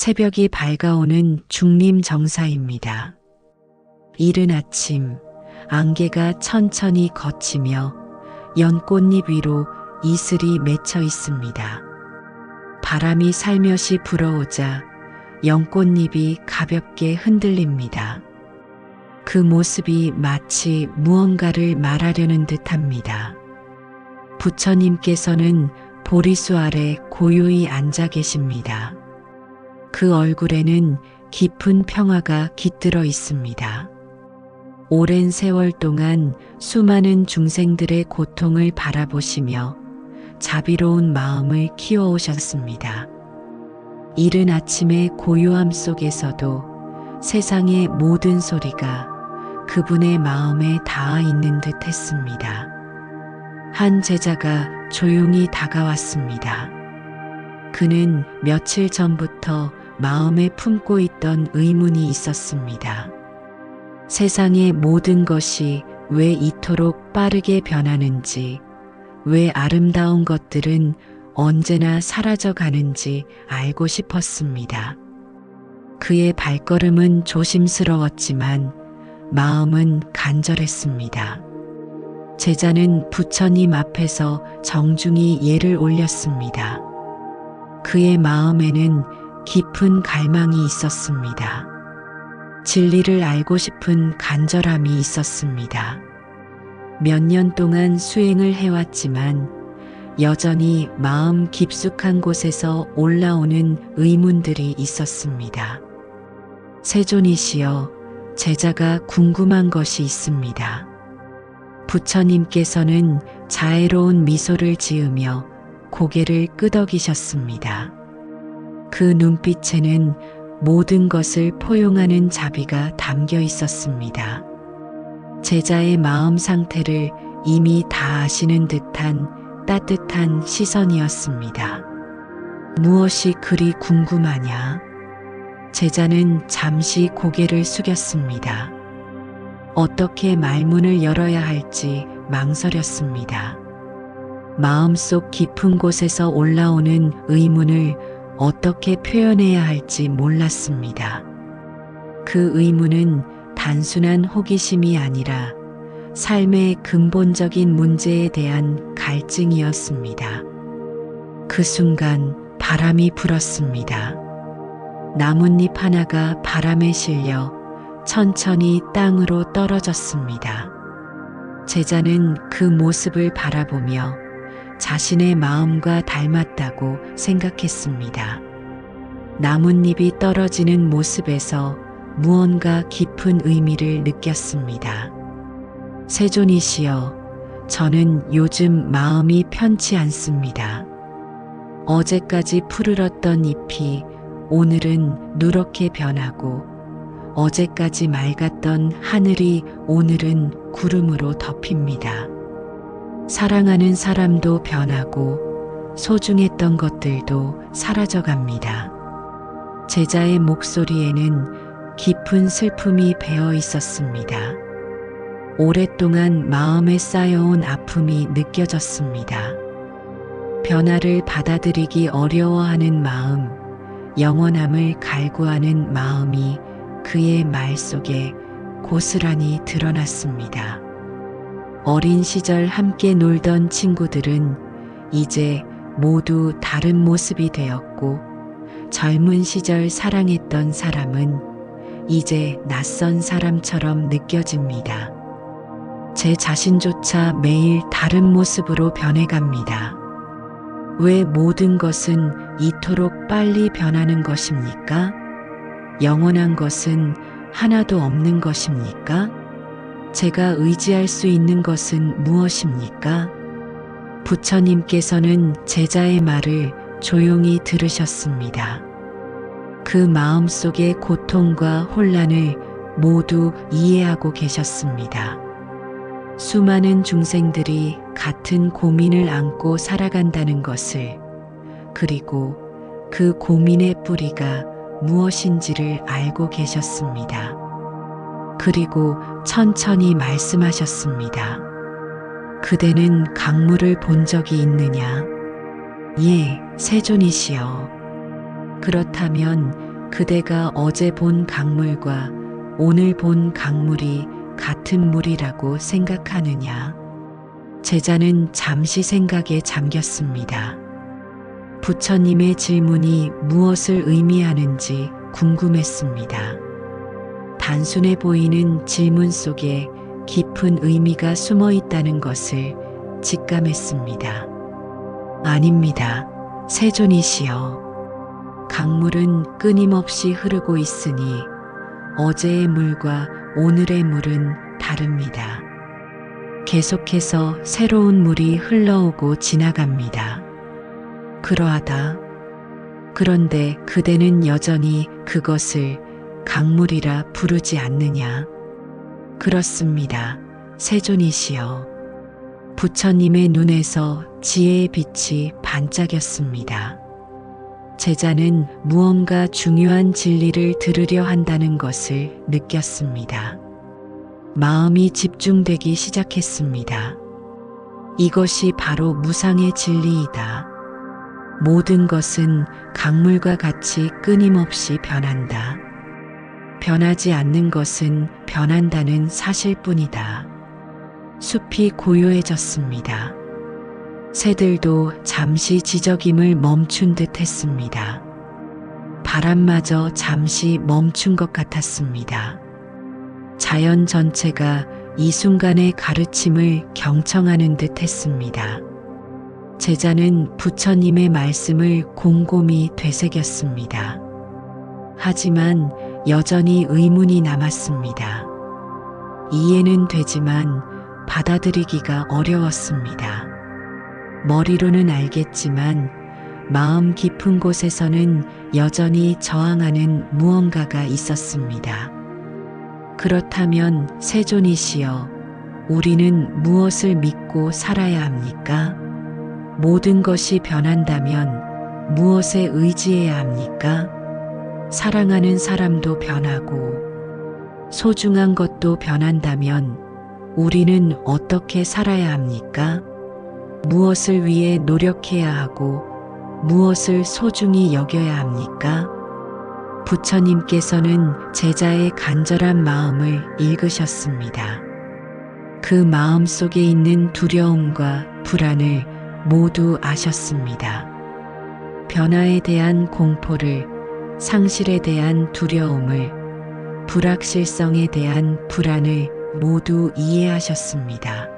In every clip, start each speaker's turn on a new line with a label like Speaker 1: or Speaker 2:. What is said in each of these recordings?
Speaker 1: 새벽이 밝아오는 중림 정사입니다. 이른 아침 안개가 천천히 걷히며 연꽃잎 위로 이슬이 맺혀 있습니다. 바람이 살며시 불어오자 연꽃잎이 가볍게 흔들립니다. 그 모습이 마치 무언가를 말하려는 듯합니다. 부처님께서는 보리수 아래 고요히 앉아 계십니다. 그 얼굴에는 깊은 평화가 깃들어 있습니다. 오랜 세월 동안 수많은 중생들의 고통을 바라보시며 자비로운 마음을 키워오셨습니다. 이른 아침의 고요함 속에서도 세상의 모든 소리가 그분의 마음에 닿아 있는 듯 했습니다. 한 제자가 조용히 다가왔습니다. 그는 며칠 전부터 마음에 품고 있던 의문이 있었습니다. 세상의 모든 것이 왜 이토록 빠르게 변하는지, 왜 아름다운 것들은 언제나 사라져 가는지 알고 싶었습니다. 그의 발걸음은 조심스러웠지만 마음은 간절했습니다. 제자는 부처님 앞에서 정중히 예를 올렸습니다. 그의 마음에는 깊은 갈망이 있었습니다. 진리를 알고 싶은 간절함이 있었습니다. 몇 년 동안 수행을 해왔지만 여전히 마음 깊숙한 곳에서 올라오는 의문들이 있었습니다. 세존이시여, 제자가 궁금한 것이 있습니다. 부처님께서는 자애로운 미소를 지으며 고개를 끄덕이셨습니다. 그 눈빛에는 모든 것을 포용하는 자비가 담겨 있었습니다. 제자의 마음 상태를 이미 다 아시는 듯한 따뜻한 시선이었습니다. 무엇이 그리 궁금하냐? 제자는 잠시 고개를 숙였습니다. 어떻게 말문을 열어야 할지 망설였습니다. 마음속 깊은 곳에서 올라오는 의문을 어떻게 표현해야 할지 몰랐습니다. 그 의문은 단순한 호기심이 아니라 삶의 근본적인 문제에 대한 갈증이었습니다. 그 순간 바람이 불었습니다. 나뭇잎 하나가 바람에 실려 천천히 땅으로 떨어졌습니다. 제자는 그 모습을 바라보며 자신의 마음과 닮았다고 생각했습니다. 나뭇잎이 떨어지는 모습에서 무언가 깊은 의미를 느꼈습니다. 세존이시여, 저는 요즘 마음이 편치 않습니다. 어제까지 푸르렀던 잎이 오늘은 누렇게 변하고, 어제까지 맑았던 하늘이 오늘은 구름으로 덮입니다. 사랑하는 사람도 변하고 소중했던 것들도 사라져갑니다. 제자의 목소리에는 깊은 슬픔이 배어 있었습니다. 오랫동안 마음에 쌓여온 아픔이 느껴졌습니다. 변화를 받아들이기 어려워하는 마음, 영원함을 갈구하는 마음이 그의 말 속에 고스란히 드러났습니다. 어린 시절 함께 놀던 친구들은 이제 모두 다른 모습이 되었고, 젊은 시절 사랑했던 사람은 이제 낯선 사람처럼 느껴집니다. 제 자신조차 매일 다른 모습으로 변해갑니다. 왜 모든 것은 이토록 빨리 변하는 것입니까? 영원한 것은 하나도 없는 것입니까? 제가 의지할 수 있는 것은 무엇입니까? 부처님께서는 제자의 말을 조용히 들으셨습니다. 그 마음 속의 고통과 혼란을 모두 이해하고 계셨습니다. 수많은 중생들이 같은 고민을 안고 살아간다는 것을, 그리고 그 고민의 뿌리가 무엇인지를 알고 계셨습니다. 그리고 천천히 말씀하셨습니다. 그대는 강물을 본 적이 있느냐? 예, 세존이시여. 그렇다면 그대가 어제 본 강물과 오늘 본 강물이 같은 물이라고 생각하느냐? 제자는 잠시 생각에 잠겼습니다. 부처님의 질문이 무엇을 의미하는지 궁금했습니다. 단순해 보이는 질문 속에 깊은 의미가 숨어 있다는 것을 직감했습니다. 아닙니다. 세존이시여. 강물은 끊임없이 흐르고 있으니 어제의 물과 오늘의 물은 다릅니다. 계속해서 새로운 물이 흘러오고 지나갑니다. 그러하다. 그런데 그대는 여전히 그것을 강물이라 부르지 않느냐? 그렇습니다. 세존이시여. 부처님의 눈에서 지혜의 빛이 반짝였습니다. 제자는 무언가 중요한 진리를 들으려 한다는 것을 느꼈습니다. 마음이 집중되기 시작했습니다. 이것이 바로 무상의 진리이다. 모든 것은 강물과 같이 끊임없이 변한다. 변하지 않는 것은 변한다는 사실뿐이다. 숲이 고요해졌습니다. 새들도 잠시 지저김을 멈춘 듯 했습니다. 바람마저 잠시 멈춘 것 같았습니다. 자연 전체가 이 순간의 가르침을 경청하는 듯 했습니다. 제자는 부처님의 말씀을 곰곰이 되새겼습니다. 하지만 여전히 의문이 남았습니다. 이해는 되지만 받아들이기가 어려웠습니다. 머리로는 알겠지만 마음 깊은 곳에서는 여전히 저항하는 무언가가 있었습니다. 그렇다면 세존이시여, 우리는 무엇을 믿고 살아야 합니까? 모든 것이 변한다면 무엇에 의지해야 합니까? 사랑하는 사람도 변하고 소중한 것도 변한다면 우리는 어떻게 살아야 합니까? 무엇을 위해 노력해야 하고 무엇을 소중히 여겨야 합니까? 부처님께서는 제자의 간절한 마음을 읽으셨습니다. 그 마음 속에 있는 두려움과 불안을 모두 아셨습니다. 변화에 대한 공포를, 상실에 대한 두려움을, 불확실성에 대한 불안을 모두 이해하셨습니다.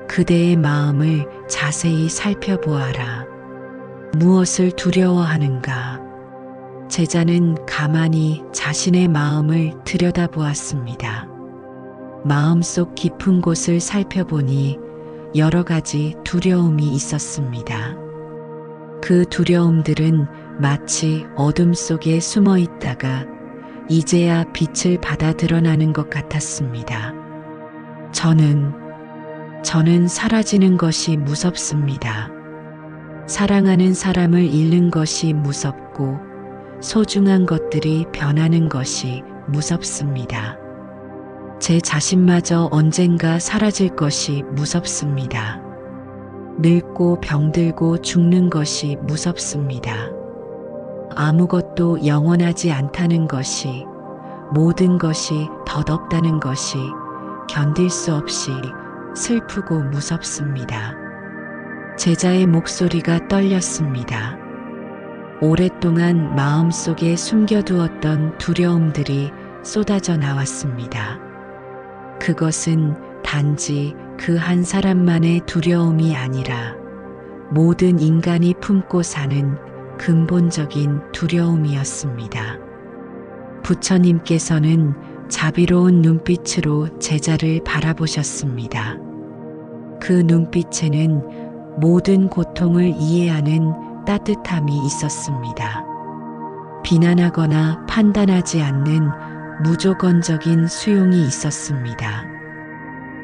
Speaker 1: 그대의 마음을 자세히 살펴보아라. 무엇을 두려워하는가? 제자는 가만히 자신의 마음을 들여다보았습니다. 마음속 깊은 곳을 살펴보니 여러 가지 두려움이 있었습니다. 그 두려움들은 마치 어둠 속에 숨어 있다가 이제야 빛을 받아 드러나는 것 같았습니다. 저는 사라지는 것이 무섭습니다. 사랑하는 사람을 잃는 것이 무섭고 소중한 것들이 변하는 것이 무섭습니다. 제 자신마저 언젠가 사라질 것이 무섭습니다. 늙고 병들고 죽는 것이 무섭습니다. 아무것도 영원하지 않다는 것이, 모든 것이 덧없다는 것이 견딜 수 없이 슬프고 무섭습니다. 제자의 목소리가 떨렸습니다. 오랫동안 마음속에 숨겨두었던 두려움들이 쏟아져 나왔습니다. 그것은 단지 그 한 사람만의 두려움이 아니라 모든 인간이 품고 사는 근본적인 두려움이었습니다. 부처님께서는 자비로운 눈빛으로 제자를 바라보셨습니다. 그 눈빛에는 모든 고통을 이해하는 따뜻함이 있었습니다. 비난하거나 판단하지 않는 무조건적인 수용이 있었습니다.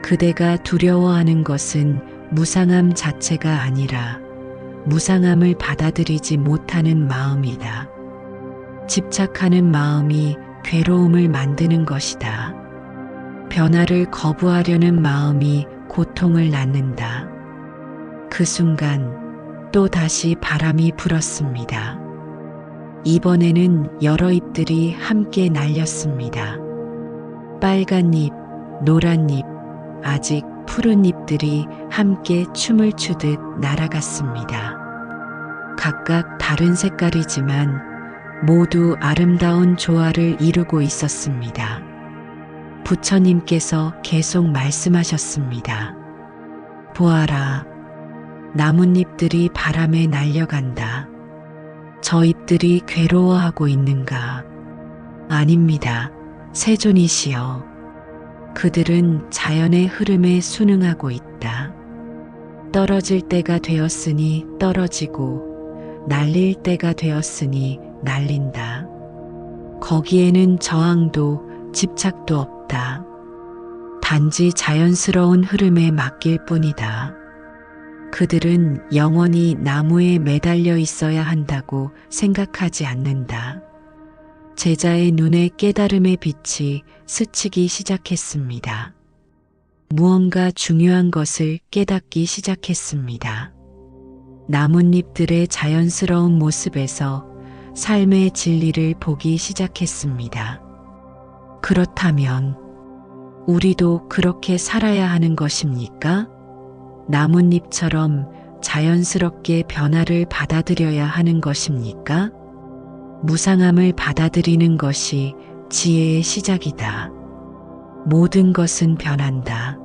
Speaker 1: 그대가 두려워하는 것은 무상함 자체가 아니라 무상함을 받아들이지 못하는 마음이다. 집착하는 마음이 괴로움을 만드는 것이다. 변화를 거부하려는 마음이 고통을 낳는다. 그 순간 또 다시 바람이 불었습니다. 이번에는 여러 잎들이 함께 날렸습니다. 빨간 잎, 노란 잎, 아직 푸른 잎들이 함께 춤을 추듯 날아갔습니다. 각각 다른 색깔이지만 모두 아름다운 조화를 이루고 있었습니다. 부처님께서 계속 말씀하셨습니다. 보아라, 나뭇잎들이 바람에 날려간다. 저 잎들이 괴로워하고 있는가? 아닙니다. 세존이시여. 그들은 자연의 흐름에 순응하고 있다. 떨어질 때가 되었으니 떨어지고 날릴 때가 되었으니 날린다. 거기에는 저항도 집착도 없다. 단지 자연스러운 흐름에 맡길 뿐이다. 그들은 영원히 나무에 매달려 있어야 한다고 생각하지 않는다. 제자의 눈에 깨달음의 빛이 스치기 시작했습니다. 무언가 중요한 것을 깨닫기 시작했습니다. 나뭇잎들의 자연스러운 모습에서 삶의 진리를 보기 시작했습니다. 그렇다면 우리도 그렇게 살아야 하는 것입니까? 나뭇잎처럼 자연스럽게 변화를 받아들여야 하는 것입니까? 무상함을 받아들이는 것이 지혜의 시작이다. 모든 것은 변한다.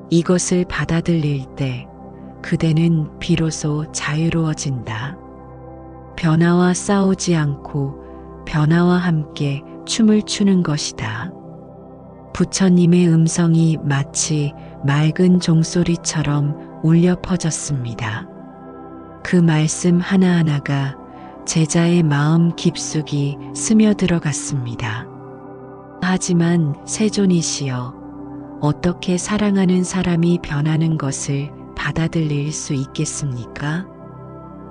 Speaker 1: 이것을 받아들일 때 그대는 비로소 자유로워진다. 변화와 싸우지 않고 변화와 함께 춤을 추는 것이다. 부처님의 음성이 마치 맑은 종소리처럼 울려 퍼졌습니다. 그 말씀 하나하나가 제자의 마음 깊숙이 스며들어갔습니다. 하지만 세존이시여, 어떻게 사랑하는 사람이 변하는 것을 받아들일 수 있겠습니까?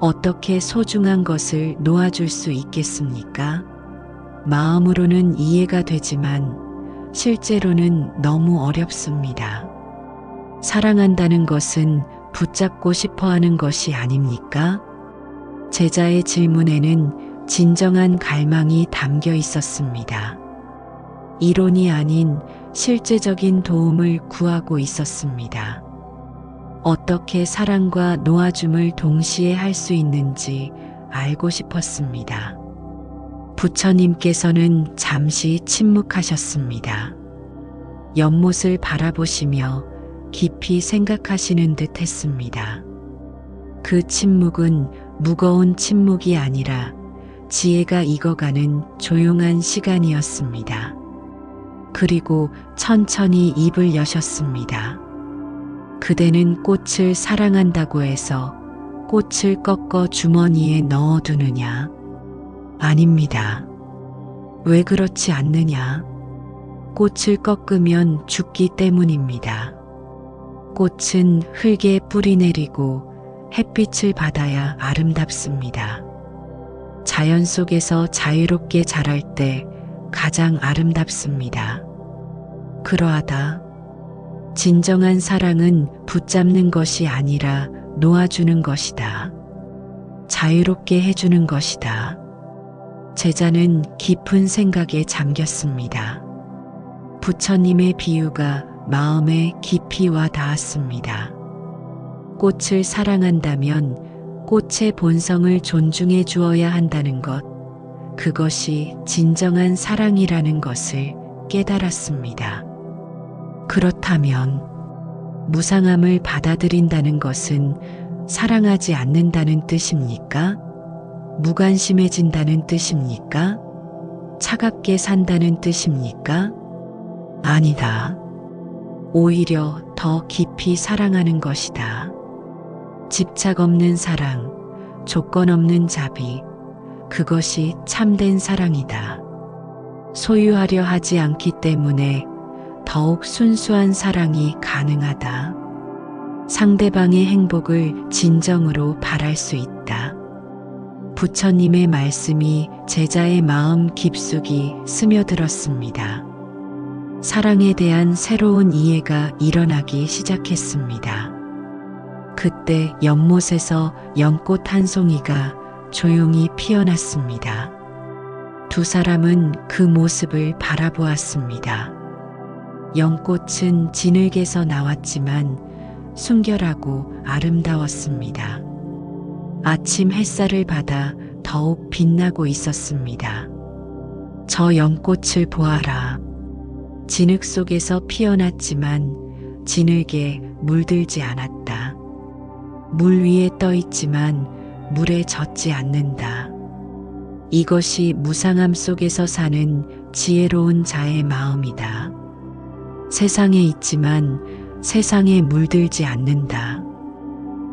Speaker 1: 어떻게 소중한 것을 놓아줄 수 있겠습니까? 마음으로는 이해가 되지만 실제로는 너무 어렵습니다. 사랑한다는 것은 붙잡고 싶어 하는 것이 아닙니까? 제자의 질문에는 진정한 갈망이 담겨 있었습니다. 이론이 아닌 실제적인 도움을 구하고 있었습니다. 어떻게 사랑과 놓아줌을 동시에 할 수 있는지 알고 싶었습니다. 부처님께서는 잠시 침묵하셨습니다. 연못을 바라보시며 깊이 생각하시는 듯 했습니다. 그 침묵은 무거운 침묵이 아니라 지혜가 익어가는 조용한 시간이었습니다. 그리고 천천히 입을 여셨습니다. 그대는 꽃을 사랑한다고 해서 꽃을 꺾어 주머니에 넣어두느냐? 아닙니다. 왜 그렇지 않느냐? 꽃을 꺾으면 죽기 때문입니다. 꽃은 흙에 뿌리 내리고 햇빛을 받아야 아름답습니다. 자연 속에서 자유롭게 자랄 때 가장 아름답습니다. 그러하다. 진정한 사랑은 붙잡는 것이 아니라 놓아주는 것이다. 자유롭게 해주는 것이다. 제자는 깊은 생각에 잠겼습니다. 부처님의 비유가 마음에 깊이 와 닿았습니다. 꽃을 사랑한다면 꽃의 본성을 존중해 주어야 한다는 것, 그것이 진정한 사랑이라는 것을 깨달았습니다. 그렇다면 무상함을 받아들인다는 것은 사랑하지 않는다는 뜻입니까? 무관심해진다는 뜻입니까? 차갑게 산다는 뜻입니까? 아니다. 오히려 더 깊이 사랑하는 것이다. 집착 없는 사랑, 조건 없는 자비, 그것이 참된 사랑이다. 소유하려 하지 않기 때문에 더욱 순수한 사랑이 가능하다. 상대방의 행복을 진정으로 바랄 수 있다. 부처님의 말씀이 제자의 마음 깊숙이 스며들었습니다. 사랑에 대한 새로운 이해가 일어나기 시작했습니다. 그때 연못에서 연꽃 한 송이가 조용히 피어났습니다. 두 사람은 그 모습을 바라보았습니다. 연꽃은 진흙에서 나왔지만 순결하고 아름다웠습니다. 아침 햇살을 받아 더욱 빛나고 있었습니다. 저 연꽃을 보아라. 진흙 속에서 피어났지만 진흙에 물들지 않았다. 물 위에 떠 있지만 물에 젖지 않는다. 이것이 무상함 속에서 사는 지혜로운 자의 마음이다. 세상에 있지만 세상에 물들지 않는다.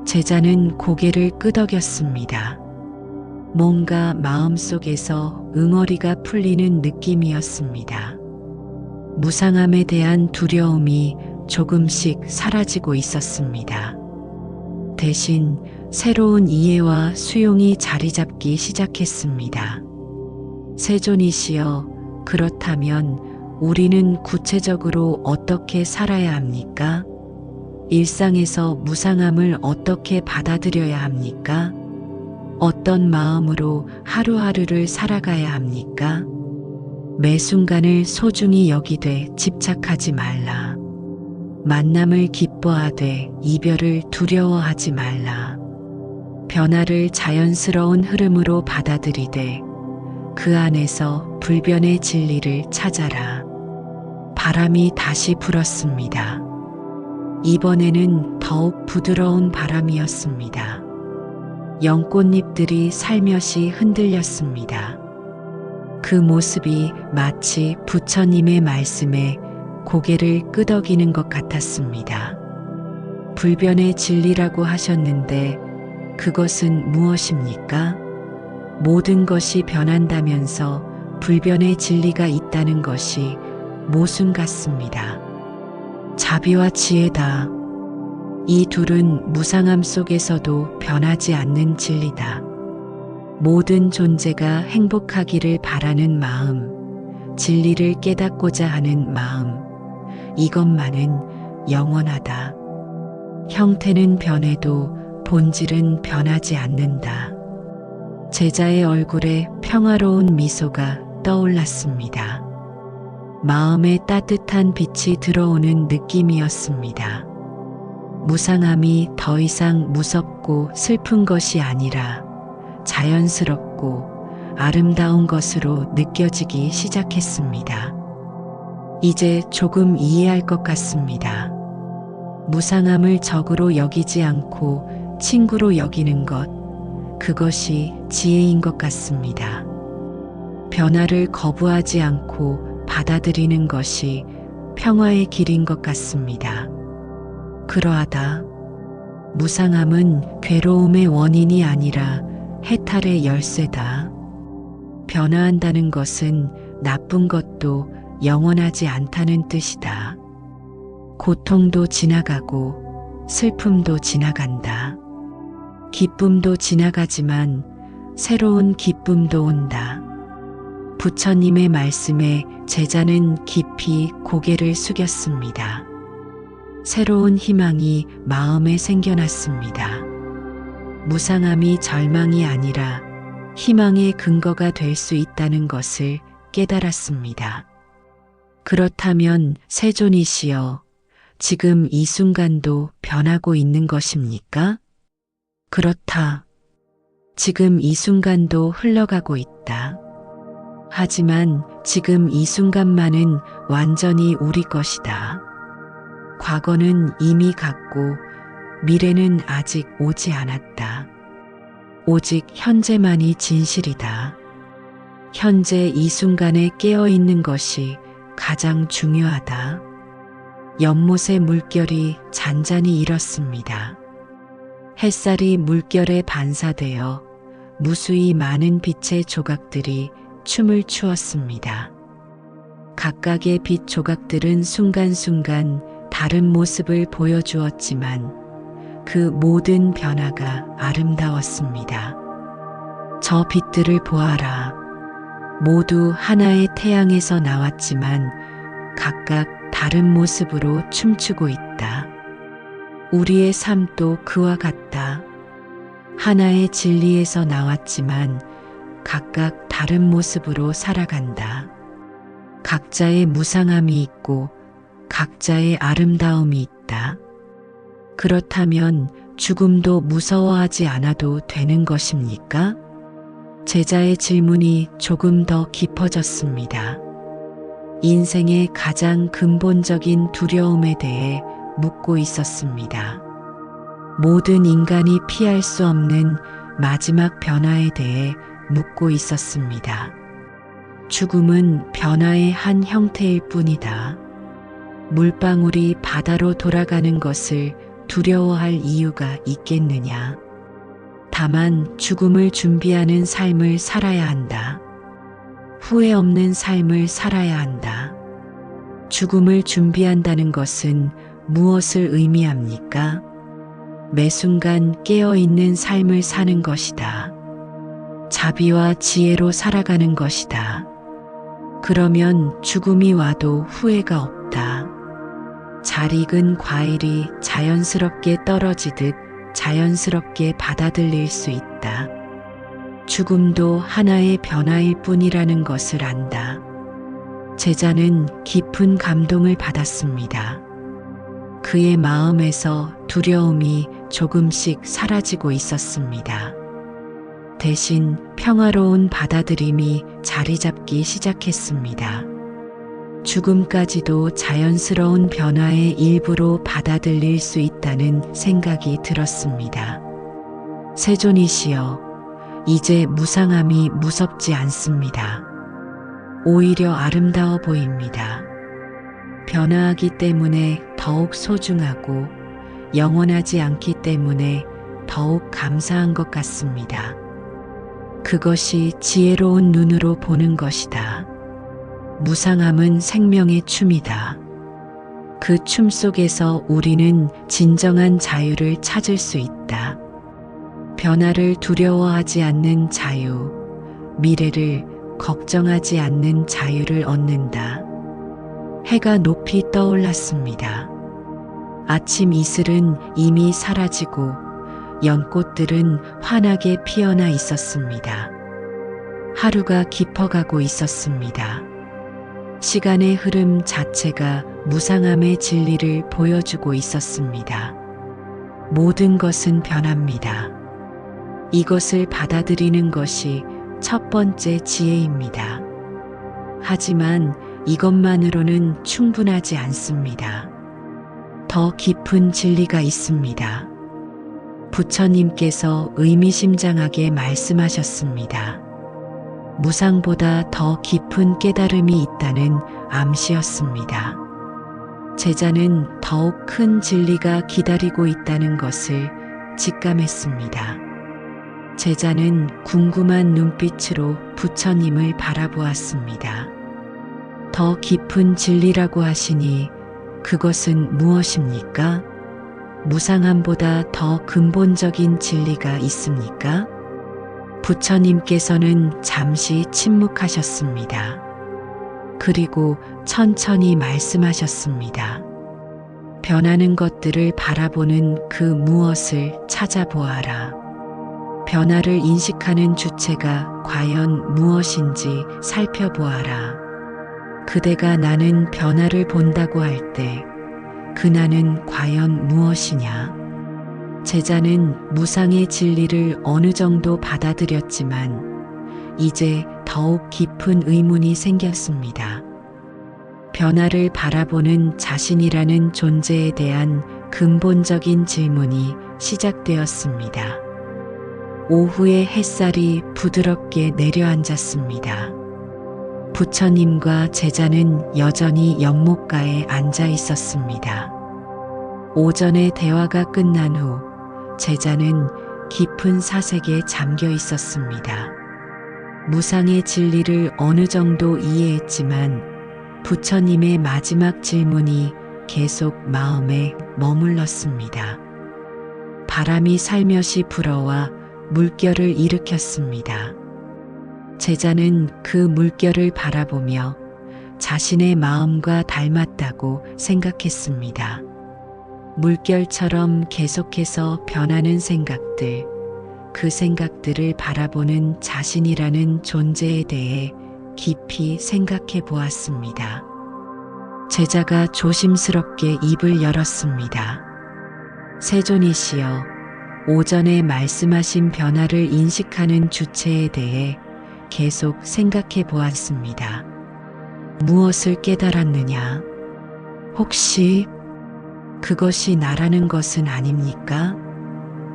Speaker 1: 제자는 고개를 끄덕였습니다. 뭔가 마음속에서 응어리가 풀리는 느낌이었습니다. 무상함에 대한 두려움이 조금씩 사라지고 있었습니다. 대신 새로운 이해와 수용이 자리 잡기 시작했습니다. 세존이시여, 그렇다면 우리는 구체적으로 어떻게 살아야 합니까? 일상에서 무상함을 어떻게 받아들여야 합니까? 어떤 마음으로 하루하루를 살아가야 합니까? 매 순간을 소중히 여기되 집착하지 말라. 만남을 기뻐하되 이별을 두려워하지 말라. 변화를 자연스러운 흐름으로 받아들이되 그 안에서 불변의 진리를 찾아라. 바람이 다시 불었습니다. 이번에는 더욱 부드러운 바람이었습니다. 연꽃잎들이 살며시 흔들렸습니다. 그 모습이 마치 부처님의 말씀에 고개를 끄덕이는 것 같았습니다. 불변의 진리라고 하셨는데 그것은 무엇입니까? 모든 것이 변한다면서 불변의 진리가 있다는 것이 모순 같습니다. 자비와 지혜다. 이 둘은 무상함 속에서도 변하지 않는 진리다. 모든 존재가 행복하기를 바라는 마음, 진리를 깨닫고자 하는 마음, 이것만은 영원하다. 형태는 변해도 본질은 변하지 않는다. 제자의 얼굴에 평화로운 미소가 떠올랐습니다. 마음에 따뜻한 빛이 들어오는 느낌이었습니다. 무상함이 더 이상 무섭고 슬픈 것이 아니라 자연스럽고 아름다운 것으로 느껴지기 시작했습니다. 이제 조금 이해할 것 같습니다. 무상함을 적으로 여기지 않고 친구로 여기는 것, 그것이 지혜인 것 같습니다. 변화를 거부하지 않고 받아들이는 것이 평화의 길인 것 같습니다. 그러하다. 무상함은 괴로움의 원인이 아니라 해탈의 열쇠다. 변화한다는 것은 나쁜 것도 영원하지 않다는 뜻이다. 고통도 지나가고 슬픔도 지나간다. 기쁨도 지나가지만 새로운 기쁨도 온다. 부처님의 말씀에 제자는 깊이 고개를 숙였습니다. 새로운 희망이 마음에 생겨났습니다. 무상함이 절망이 아니라 희망의 근거가 될 수 있다는 것을 깨달았습니다. 그렇다면 세존이시여, 지금 이 순간도 변하고 있는 것입니까? 그렇다. 지금 이 순간도 흘러가고 있다. 하지만 지금 이 순간만은 완전히 우리 것이다. 과거는 이미 갔고 미래는 아직 오지 않았다. 오직 현재만이 진실이다. 현재 이 순간에 깨어있는 것이 가장 중요하다. 연못의 물결이 잔잔히 일었습니다. 햇살이 물결에 반사되어 무수히 많은 빛의 조각들이 춤을 추었습니다. 각각의 빛 조각들은 순간순간 다른 모습을 보여주었지만 그 모든 변화가 아름다웠습니다. 저 빛들을 보아라. 모두 하나의 태양에서 나왔지만 각각 다른 모습으로 춤추고 있다. 우리의 삶도 그와 같다. 하나의 진리에서 나왔지만 각각 다른 모습으로 살아간다. 각자의 무상함이 있고 각자의 아름다움이 있다. 그렇다면 죽음도 무서워하지 않아도 되는 것입니까? 제자의 질문이 조금 더 깊어졌습니다. 인생의 가장 근본적인 두려움에 대해 묻고 있었습니다. 모든 인간이 피할 수 없는 마지막 변화에 대해 묻고 있었습니다. 죽음은 변화의 한 형태일 뿐이다. 물방울이 바다로 돌아가는 것을 두려워할 이유가 있겠느냐? 다만 죽음을 준비하는 삶을 살아야 한다. 후회 없는 삶을 살아야 한다. 죽음을 준비한다는 것은 무엇을 의미합니까? 매 순간 깨어있는 삶을 사는 것이다. 자비와 지혜로 살아가는 것이다. 그러면 죽음이 와도 후회가 없다. 잘 익은 과일이 자연스럽게 떨어지듯 자연스럽게 받아들일 수 있다. 죽음도 하나의 변화일 뿐이라는 것을 안다. 제자는 깊은 감동을 받았습니다. 그의 마음에서 두려움이 조금씩 사라지고 있었습니다. 대신 평화로운 받아들임이 자리 잡기 시작했습니다. 죽음까지도 자연스러운 변화의 일부로 받아들일 수 있다는 생각이 들었습니다. 세존이시여, 이제 무상함이 무섭지 않습니다. 오히려 아름다워 보입니다. 변화하기 때문에 더욱 소중하고 영원하지 않기 때문에 더욱 감사한 것 같습니다. 그것이 지혜로운 눈으로 보는 것이다. 무상함은 생명의 춤이다. 그 춤 속에서 우리는 진정한 자유를 찾을 수 있다. 변화를 두려워하지 않는 자유, 미래를 걱정하지 않는 자유를 얻는다. 해가 높이 떠올랐습니다. 아침 이슬은 이미 사라지고 연꽃들은 환하게 피어나 있었습니다. 하루가 깊어가고 있었습니다. 시간의 흐름 자체가 무상함의 진리를 보여주고 있었습니다. 모든 것은 변합니다. 이것을 받아들이는 것이 첫 번째 지혜입니다. 하지만 이것만으로는 충분하지 않습니다. 더 깊은 진리가 있습니다. 부처님께서 의미심장하게 말씀하셨습니다. 무상보다 더 깊은 깨달음이 있다는 암시였습니다. 제자는 더욱 큰 진리가 기다리고 있다는 것을 직감했습니다. 제자는 궁금한 눈빛으로 부처님을 바라보았습니다. 더 깊은 진리라고 하시니 그것은 무엇입니까? 무상함보다 더 근본적인 진리가 있습니까? 부처님께서는 잠시 침묵하셨습니다. 그리고 천천히 말씀하셨습니다. 변하는 것들을 바라보는 그 무엇을 찾아보아라. 변화를 인식하는 주체가 과연 무엇인지 살펴보아라. 그대가 나는 변화를 본다고 할 때 그 나는 과연 무엇이냐? 제자는 무상의 진리를 어느 정도 받아들였지만 이제 더욱 깊은 의문이 생겼습니다. 변화를 바라보는 자신이라는 존재에 대한 근본적인 질문이 시작되었습니다. 오후의 햇살이 부드럽게 내려앉았습니다. 부처님과 제자는 여전히 연못가에 앉아 있었습니다. 오전의 대화가 끝난 후 제자는 깊은 사색에 잠겨 있었습니다. 무상의 진리를 어느 정도 이해했지만 부처님의 마지막 질문이 계속 마음에 머물렀습니다. 바람이 살며시 불어와 물결을 일으켰습니다. 제자는 그 물결을 바라보며 자신의 마음과 닮았다고 생각했습니다. 물결처럼 계속해서 변하는 생각들, 그 생각들을 바라보는 자신이라는 존재에 대해 깊이 생각해 보았습니다. 제자가 조심스럽게 입을 열었습니다. 세존이시여, 오전에 말씀하신 변화를 인식하는 주체에 대해 계속 생각해 보았습니다. 무엇을 깨달았느냐? 혹시 그것이 나라는 것은 아닙니까?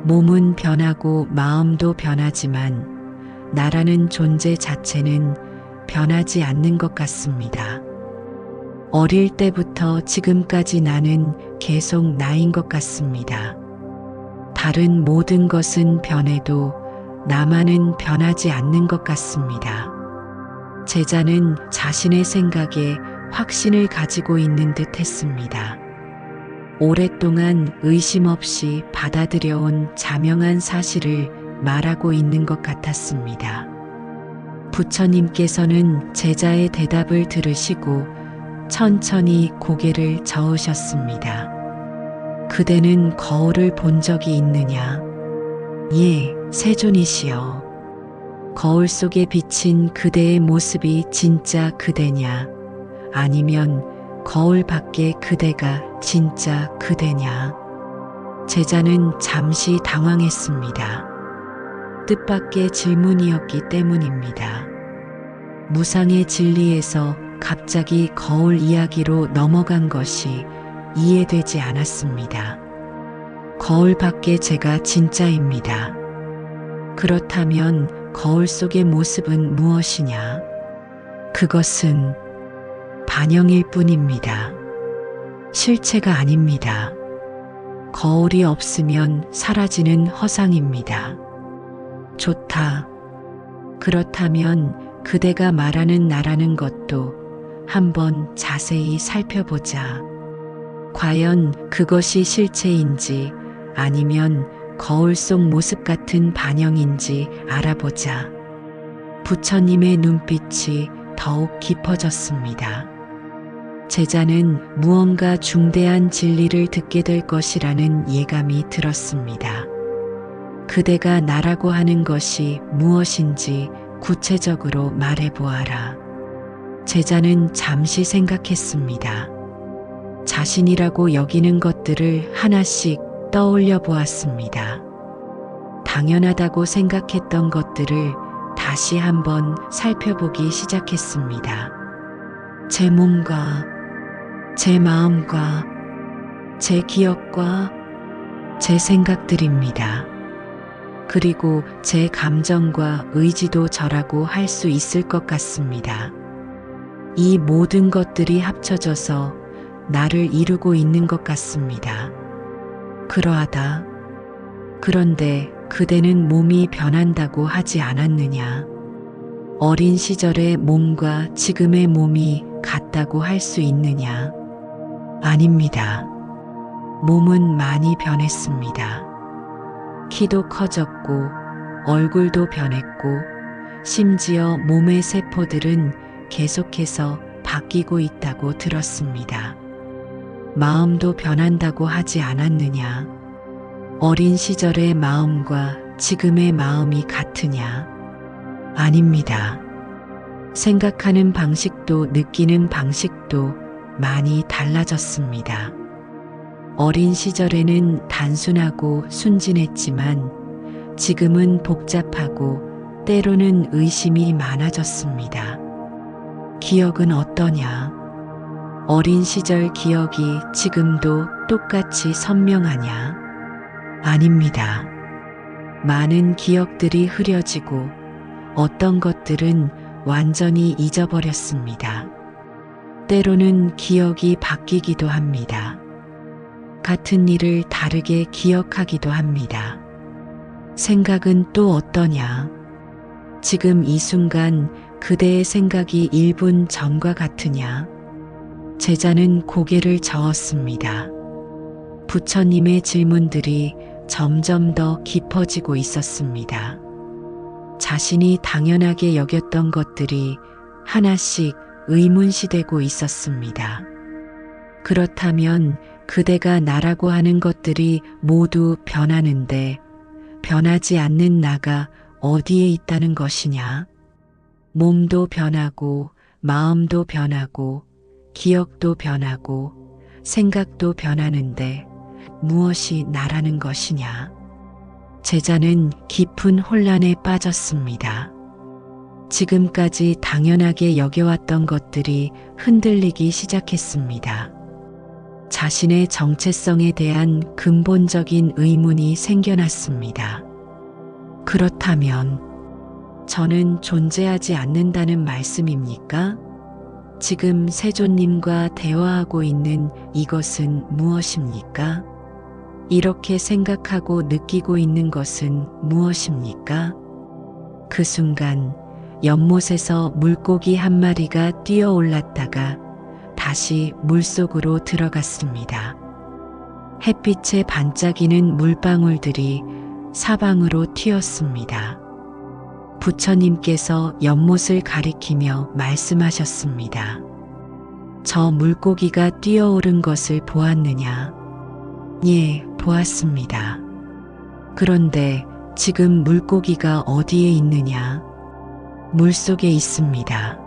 Speaker 1: 몸은 변하고 마음도 변하지만 나라는 존재 자체는 변하지 않는 것 같습니다. 어릴 때부터 지금까지 나는 계속 나인 것 같습니다. 다른 모든 것은 변해도 나만은 변하지 않는 것 같습니다. 제자는 자신의 생각에 확신을 가지고 있는 듯 했습니다. 오랫동안 의심 없이 받아들여온 자명한 사실을 말하고 있는 것 같았습니다. 부처님께서는 제자의 대답을 들으시고 천천히 고개를 저으셨습니다. 그대는 거울을 본 적이 있느냐? 예, 세존이시여. 거울 속에 비친 그대의 모습이 진짜 그대냐? 아니면 거울 밖의 그대가 진짜 그대냐? 제자는 잠시 당황했습니다. 뜻밖의 질문이었기 때문입니다. 무상의 진리에서 갑자기 거울 이야기로 넘어간 것이 이해되지 않았습니다. 거울 밖의 제가 진짜입니다. 그렇다면 거울 속의 모습은 무엇이냐? 그것은 반영일 뿐입니다. 실체가 아닙니다. 거울이 없으면 사라지는 허상입니다. 좋다. 그렇다면 그대가 말하는 나라는 것도 한번 자세히 살펴보자. 과연 그것이 실체인지 아니면 거울 속 모습 같은 반영인지 알아보자. 부처님의 눈빛이 더욱 깊어졌습니다. 제자는 무언가 중대한 진리를 듣게 될 것이라는 예감이 들었습니다. 그대가 나라고 하는 것이 무엇인지 구체적으로 말해보아라. 제자는 잠시 생각했습니다. 자신이라고 여기는 것들을 하나씩 떠올려 보았습니다. 당연하다고 생각했던 것들을 다시 한번 살펴보기 시작했습니다. 제 몸과 제 마음과 제 기억과 제 생각들입니다. 그리고 제 감정과 의지도 저라고 할 수 있을 것 같습니다. 이 모든 것들이 합쳐져서 나를 이루고 있는 것 같습니다. 그러하다. 그런데 그대는 몸이 변한다고 하지 않았느냐? 어린 시절의 몸과 지금의 몸이 같다고 할 수 있느냐? 아닙니다. 몸은 많이 변했습니다. 키도 커졌고 얼굴도 변했고 심지어 몸의 세포들은 계속해서 바뀌고 있다고 들었습니다. 마음도 변한다고 하지 않았느냐? 어린 시절의 마음과 지금의 마음이 같으냐? 아닙니다. 생각하는 방식도 느끼는 방식도 많이 달라졌습니다. 어린 시절에는 단순하고 순진했지만 지금은 복잡하고 때로는 의심이 많아졌습니다. 기억은 어떠냐? 어린 시절 기억이 지금도 똑같이 선명하냐? 아닙니다. 많은 기억들이 흐려지고 어떤 것들은 완전히 잊어버렸습니다. 때로는 기억이 바뀌기도 합니다. 같은 일을 다르게 기억하기도 합니다. 생각은 또 어떠냐? 지금 이 순간 그대의 생각이 1분 전과 같으냐? 제자는 고개를 저었습니다. 부처님의 질문들이 점점 더 깊어지고 있었습니다. 자신이 당연하게 여겼던 것들이 하나씩 의문시되고 있었습니다. 그렇다면 그대가 나라고 하는 것들이 모두 변하는데 변하지 않는 나가 어디에 있다는 것이냐? 몸도 변하고 마음도 변하고 기억도 변하고 생각도 변하는데 무엇이 나라는 것이냐? 제자는 깊은 혼란에 빠졌습니다. 지금까지 당연하게 여겨왔던 것들이 흔들리기 시작했습니다. 자신의 정체성에 대한 근본적인 의문이 생겨났습니다. 그렇다면 저는 존재하지 않는다는 말씀입니까? 지금 세존님과 대화하고 있는 이것은 무엇입니까? 이렇게 생각하고 느끼고 있는 것은 무엇입니까? 그 순간 연못에서 물고기 한 마리가 뛰어 올랐다가 다시 물속으로 들어갔습니다. 햇빛에 반짝이는 물방울들이 사방으로 튀었습니다. 부처님께서 연못을 가리키며 말씀하셨습니다. 저 물고기가 뛰어오른 것을 보았느냐? 예, 보았습니다. 그런데 지금 물고기가 어디에 있느냐? 물속에 있습니다.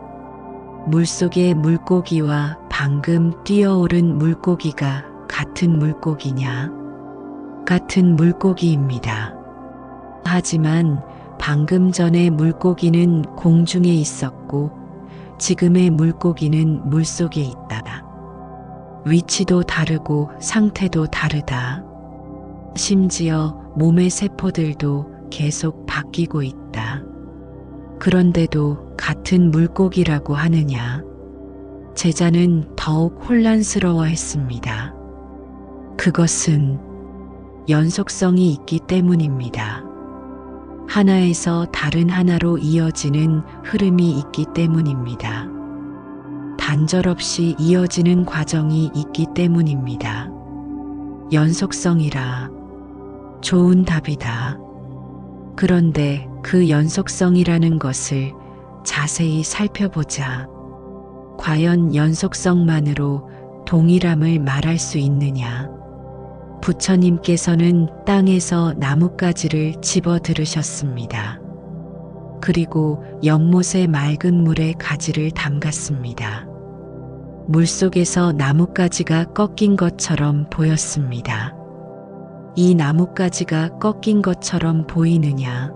Speaker 1: 물속의 물고기와 방금 뛰어오른 물고기가 같은 물고기냐? 같은 물고기입니다. 하지만 방금 전에 물고기는 공중에 있었고 지금의 물고기는 물속에 있다. 위치도 다르고 상태도 다르다. 심지어 몸의 세포들도 계속 바뀌고 있다. 그런데도 같은 물고기라고 하느냐? 제자는 더욱 혼란스러워했습니다. 그것은 연속성이 있기 때문입니다. 하나에서 다른 하나로 이어지는 흐름이 있기 때문입니다. 단절없이 이어지는 과정이 있기 때문입니다. 연속성이라 좋은 답이다. 그런데 그 연속성이라는 것을 자세히 살펴보자. 과연 연속성만으로 동일함을 말할 수 있느냐? 부처님께서는 땅에서 나뭇가지를 집어 들으셨습니다. 그리고 연못의 맑은 물에 가지를 담갔습니다. 물속에서 나뭇가지가 꺾인 것처럼 보였습니다. 이 나뭇가지가 꺾인 것처럼 보이느냐?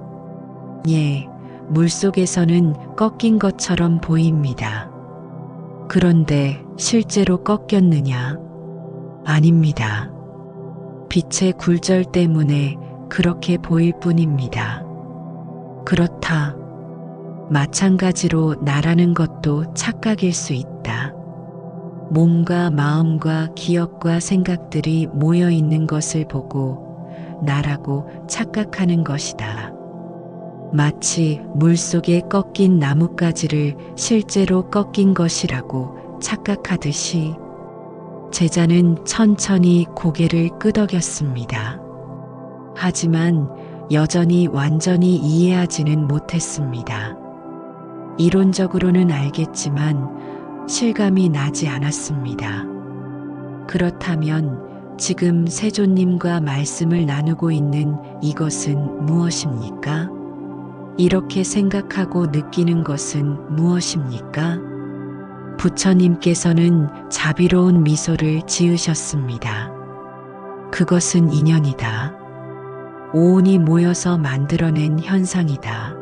Speaker 1: 예, 물속에서는 꺾인 것처럼 보입니다. 그런데 실제로 꺾였느냐? 아닙니다. 빛의 굴절 때문에 그렇게 보일 뿐입니다. 그렇다. 마찬가지로 나라는 것도 착각일 수 있다. 몸과 마음과 기억과 생각들이 모여 있는 것을 보고 나라고 착각하는 것이다. 마치 물속에 꺾인 나뭇가지를 실제로 꺾인 것이라고 착각하듯이 제자는 천천히 고개를 끄덕였습니다. 하지만 여전히 완전히 이해하지는 못했습니다. 이론적으로는 알겠지만 실감이 나지 않았습니다. 그렇다면 지금 세존님과 말씀을 나누고 있는 이것은 무엇입니까? 이렇게 생각하고 느끼는 것은 무엇입니까? 부처님께서는 자비로운 미소를 지으셨습니다. 그것은 인연이다. 오온이 모여서 만들어낸 현상이다.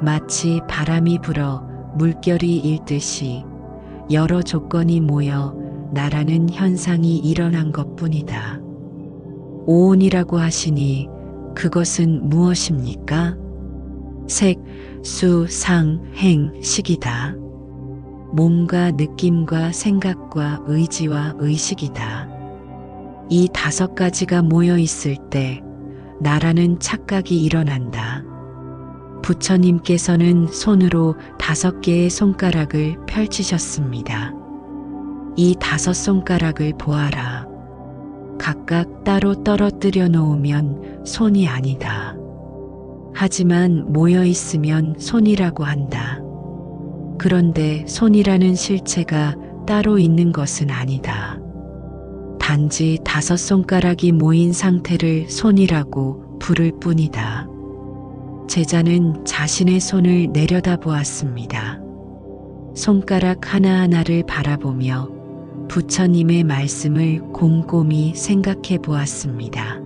Speaker 1: 마치 바람이 불어 물결이 일듯이 여러 조건이 모여 나라는 현상이 일어난 것뿐이다. 오온이라고 하시니 그것은 무엇입니까? 색, 수, 상, 행, 식이다. 몸과 느낌과 생각과 의지와 의식이다. 이 5가지가 모여 있을 때 나라는 착각이 일어난다. 부처님께서는 손으로 5개의 손가락을 펼치셨습니다. 이 5손가락을 보아라. 각각 따로 떨어뜨려 놓으면 손이 아니다. 하지만 모여 있으면 손이라고 한다. 그런데 손이라는 실체가 따로 있는 것은 아니다. 단지 5손가락이 모인 상태를 손이라고 부를 뿐이다. 제자는 자신의 손을 내려다보았습니다. 손가락 하나하나를 바라보며 부처님의 말씀을 곰곰이 생각해 보았습니다.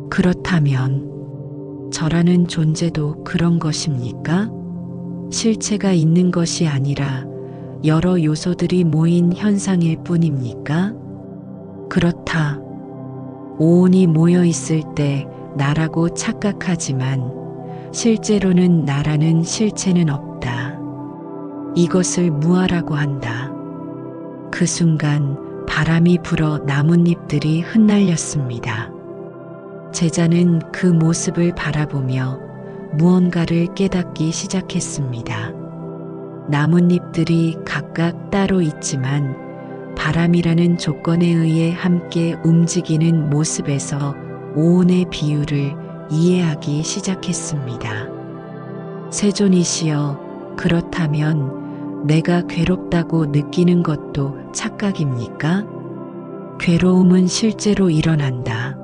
Speaker 1: 그렇다면 저라는 존재도 그런 것입니까? 실체가 있는 것이 아니라 여러 요소들이 모인 현상일 뿐입니까? 그렇다. 오온이 모여 있을 때 나라고 착각하지만 실제로는 나라는 실체는 없다. 이것을 무아라고 한다. 그 순간 바람이 불어 나뭇잎들이 흩날렸습니다. 제자는 그 모습을 바라보며 무언가를 깨닫기 시작했습니다. 나뭇잎들이 각각 따로 있지만 바람이라는 조건에 의해 함께 움직이는 모습에서 오온의 비유를 이해하기 시작했습니다. 세존이시여, 그렇다면 내가 괴롭다고 느끼는 것도 착각입니까? 괴로움은 실제로 일어난다.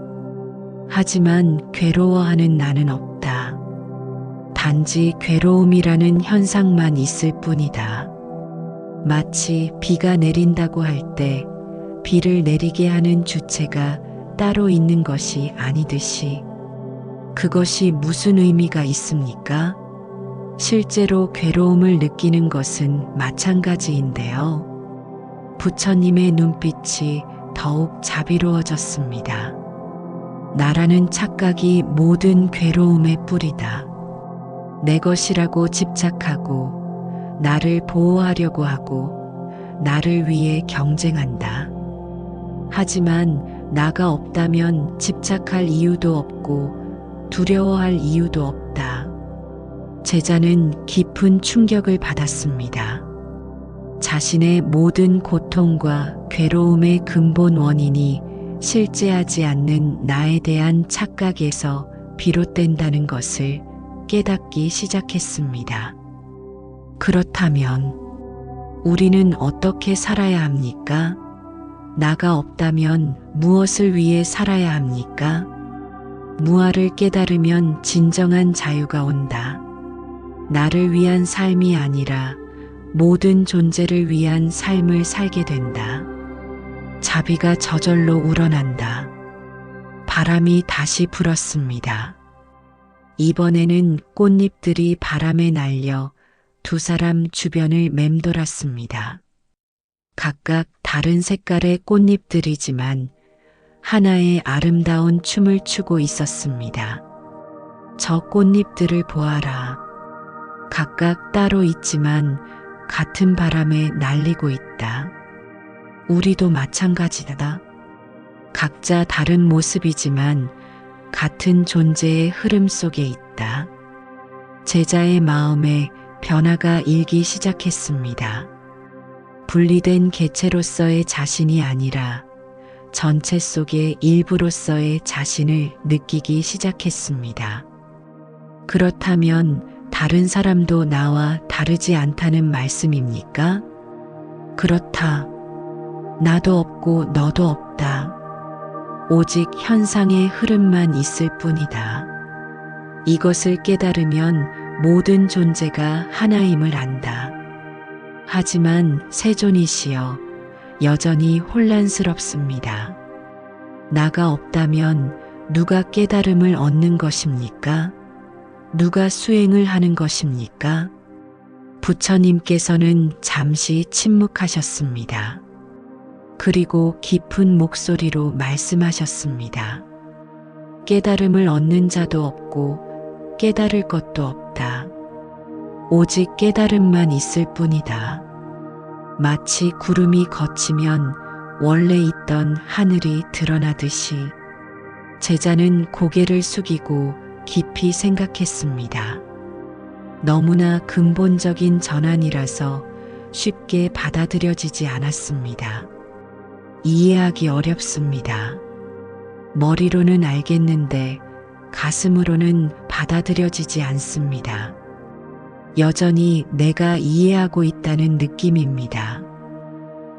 Speaker 1: 하지만 괴로워하는 나는 없다. 단지 괴로움이라는 현상만 있을 뿐이다. 마치 비가 내린다고 할 때 비를 내리게 하는 주체가 따로 있는 것이 아니듯이 그것이 무슨 의미가 있습니까? 실제로 괴로움을 느끼는 것은 마찬가지인데요. 부처님의 눈빛이 더욱 자비로워졌습니다. 나라는 착각이 모든 괴로움의 뿌리다. 내 것이라고 집착하고 나를 보호하려고 하고 나를 위해 경쟁한다. 하지만 나가 없다면 집착할 이유도 없고 두려워할 이유도 없다. 제자는 깊은 충격을 받았습니다. 자신의 모든 고통과 괴로움의 근본 원인이 실제하지 않는 나에 대한 착각에서 비롯된다는 것을 깨닫기 시작했습니다. 그렇다면 우리는 어떻게 살아야 합니까? 나가 없다면 무엇을 위해 살아야 합니까? 무아를 깨달으면 진정한 자유가 온다. 나를 위한 삶이 아니라 모든 존재를 위한 삶을 살게 된다. 자비가 저절로 우러난다. 바람이 다시 불었습니다. 이번에는 꽃잎들이 바람에 날려 두 사람 주변을 맴돌았습니다. 각각 다른 색깔의 꽃잎들이지만 하나의 아름다운 춤을 추고 있었습니다. 저 꽃잎들을 보아라. 각각 따로 있지만 같은 바람에 날리고 있다. 우리도 마찬가지다. 각자 다른 모습이지만 같은 존재의 흐름 속에 있다. 제자의 마음에 변화가 일기 시작했습니다. 분리된 개체로서의 자신이 아니라 전체 속의 일부로서의 자신을 느끼기 시작했습니다. 그렇다면 다른 사람도 나와 다르지 않다는 말씀입니까? 그렇다. 나도 없고 너도 없다. 오직 현상의 흐름만 있을 뿐이다. 이것을 깨달으면 모든 존재가 하나임을 안다. 하지만 세존이시여, 여전히 혼란스럽습니다. 나가 없다면 누가 깨달음을 얻는 것입니까? 누가 수행을 하는 것입니까? 부처님께서는 잠시 침묵하셨습니다. 그리고 깊은 목소리로 말씀하셨습니다. 깨달음을 얻는 자도 없고 깨달을 것도 없다. 오직 깨달음만 있을 뿐이다. 마치 구름이 걷히면 원래 있던 하늘이 드러나듯이 제자는 고개를 숙이고 깊이 생각했습니다. 너무나 근본적인 전환이라서 쉽게 받아들여지지 않았습니다. 이해하기 어렵습니다. 머리로는 알겠는데 가슴으로는 받아들여지지 않습니다. 여전히 내가 이해하고 있다는 느낌입니다.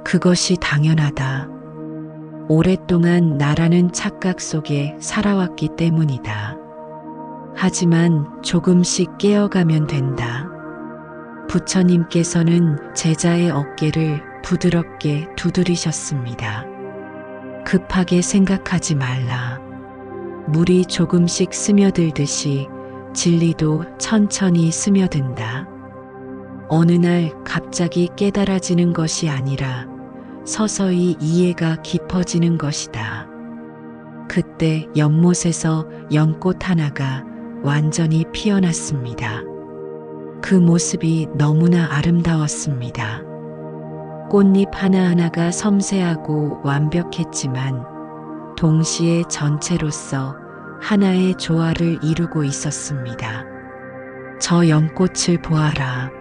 Speaker 1: 그것이 당연하다. 오랫동안 나라는 착각 속에 살아왔기 때문이다. 하지만 조금씩 깨어가면 된다. 부처님께서는 제자의 어깨를 부드럽게 두드리셨습니다. 급하게 생각하지 말라. 물이 조금씩 스며들듯이 진리도 천천히 스며든다. 어느 날 갑자기 깨달아지는 것이 아니라 서서히 이해가 깊어지는 것이다. 그때 연못에서 연꽃 하나가 완전히 피어났습니다. 그 모습이 너무나 아름다웠습니다. 꽃잎 하나하나가 섬세하고 완벽했지만 동시에 전체로서 하나의 조화를 이루고 있었습니다. 저 연꽃을 보아라.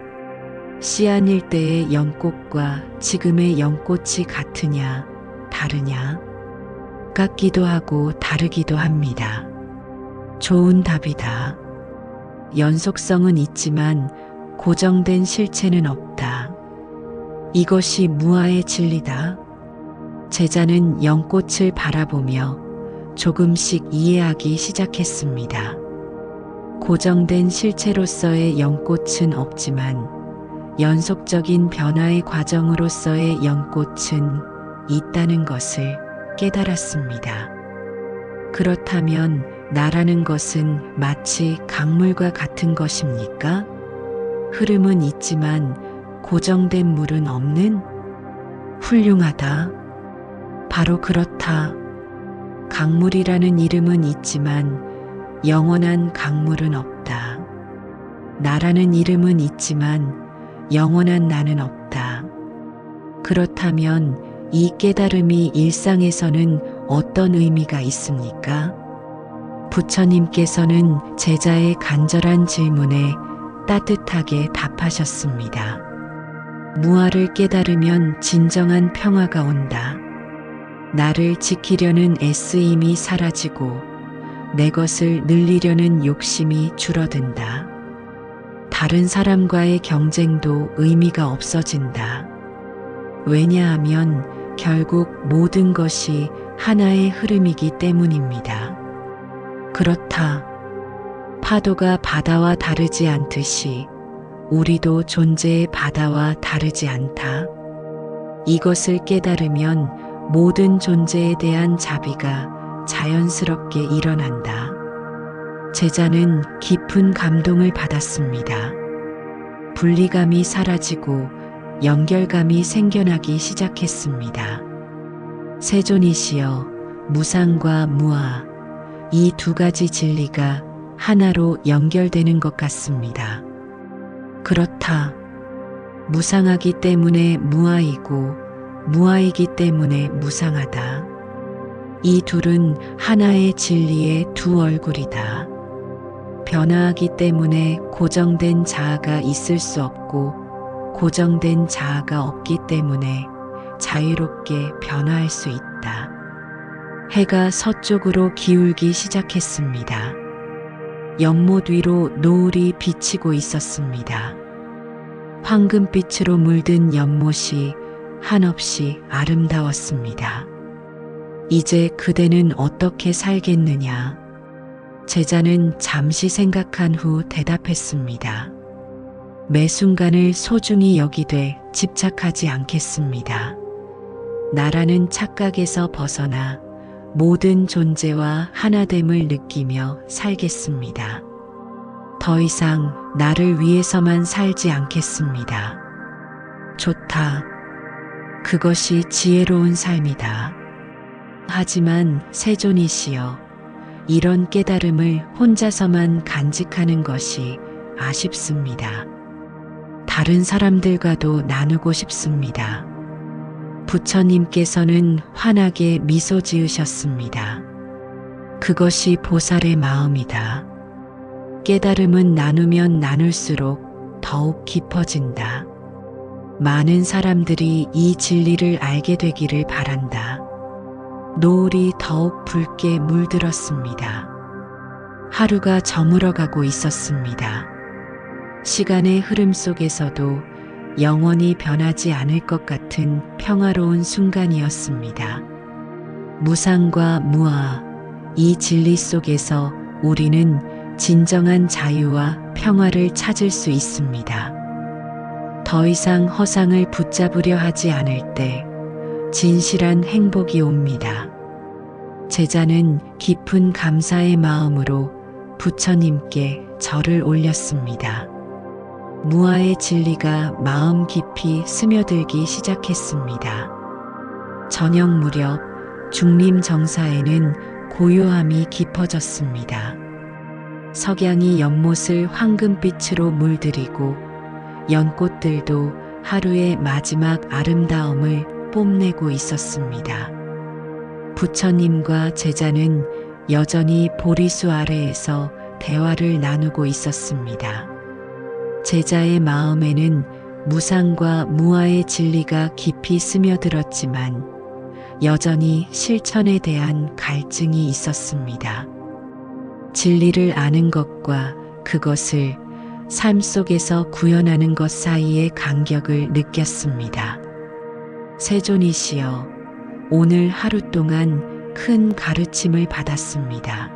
Speaker 1: 씨앗일 때의 연꽃과 지금의 연꽃이 같으냐, 다르냐? 같기도 하고 다르기도 합니다. 좋은 답이다. 연속성은 있지만 고정된 실체는 없다. 이것이 무아의 진리다. 제자는 연꽃을 바라보며 조금씩 이해하기 시작했습니다. 고정된 실체로서의 연꽃은 없지만 연속적인 변화의 과정으로서의 연꽃은 있다는 것을 깨달았습니다. 그렇다면 나라는 것은 마치 강물과 같은 것입니까? 흐름은 있지만 고정된 물은 없는? 훌륭하다. 바로 그렇다. 강물이라는 이름은 있지만 영원한 강물은 없다. 나라는 이름은 있지만 영원한 나는 없다. 그렇다면 이 깨달음이 일상에서는 어떤 의미가 있습니까? 부처님께서는 제자의 간절한 질문에 따뜻하게 답하셨습니다. 무아를 깨달으면 진정한 평화가 온다. 나를 지키려는 애쓰임이 사라지고 내 것을 늘리려는 욕심이 줄어든다. 다른 사람과의 경쟁도 의미가 없어진다. 왜냐하면 결국 모든 것이 하나의 흐름이기 때문입니다. 그렇다. 파도가 바다와 다르지 않듯이 우리도 존재의 바다와 다르지 않다. 이것을 깨달으면 모든 존재에 대한 자비가 자연스럽게 일어난다. 제자는 깊은 감동을 받았습니다. 분리감이 사라지고 연결감이 생겨나기 시작했습니다. 세존이시여, 무상과 무아, 이 두 가지 진리가 하나로 연결되는 것 같습니다. 그렇다. 무상하기 때문에 무아이고 무아이기 때문에 무상하다. 이 둘은 하나의 진리의 두 얼굴이다. 변화하기 때문에 고정된 자아가 있을 수 없고 고정된 자아가 없기 때문에 자유롭게 변화할 수 있다. 해가 서쪽으로 기울기 시작했습니다. 연못 위로 노을이 비치고 있었습니다. 황금빛으로 물든 연못이 한없이 아름다웠습니다. 이제 그대는 어떻게 살겠느냐? 제자는 잠시 생각한 후 대답했습니다. 매 순간을 소중히 여기되 집착하지 않겠습니다. 나라는 착각에서 벗어나 모든 존재와 하나됨을 느끼며 살겠습니다. 더 이상 나를 위해서만 살지 않겠습니다. 좋다. 그것이 지혜로운 삶이다. 하지만 세존이시여, 이런 깨달음을 혼자서만 간직하는 것이 아쉽습니다. 다른 사람들과도 나누고 싶습니다. 부처님께서는 환하게 미소 지으셨습니다. 그것이 보살의 마음이다. 깨달음은 나누면 나눌수록 더욱 깊어진다. 많은 사람들이 이 진리를 알게 되기를 바란다. 노을이 더욱 붉게 물들었습니다. 하루가 저물어가고 있었습니다. 시간의 흐름 속에서도 영원히 변하지 않을 것 같은 평화로운 순간이었습니다. 무상과 무아, 이 진리 속에서 우리는 진정한 자유와 평화를 찾을 수 있습니다. 더 이상 허상을 붙잡으려 하지 않을 때 진실한 행복이 옵니다. 제자는 깊은 감사의 마음으로 부처님께 절을 올렸습니다. 무아의 진리가 마음 깊이 스며들기 시작했습니다. 저녁 무렵 중림정사에는 고요함이 깊어졌습니다. 석양이 연못을 황금빛으로 물들이고 연꽃들도 하루의 마지막 아름다움을 뽐내고 있었습니다. 부처님과 제자는 여전히 보리수 아래에서 대화를 나누고 있었습니다. 제자의 마음에는 무상과 무아의 진리가 깊이 스며들었지만 여전히 실천에 대한 갈증이 있었습니다. 진리를 아는 것과 그것을 삶 속에서 구현하는 것 사이의 간격을 느꼈습니다. 세존이시여, 오늘 하루 동안 큰 가르침을 받았습니다.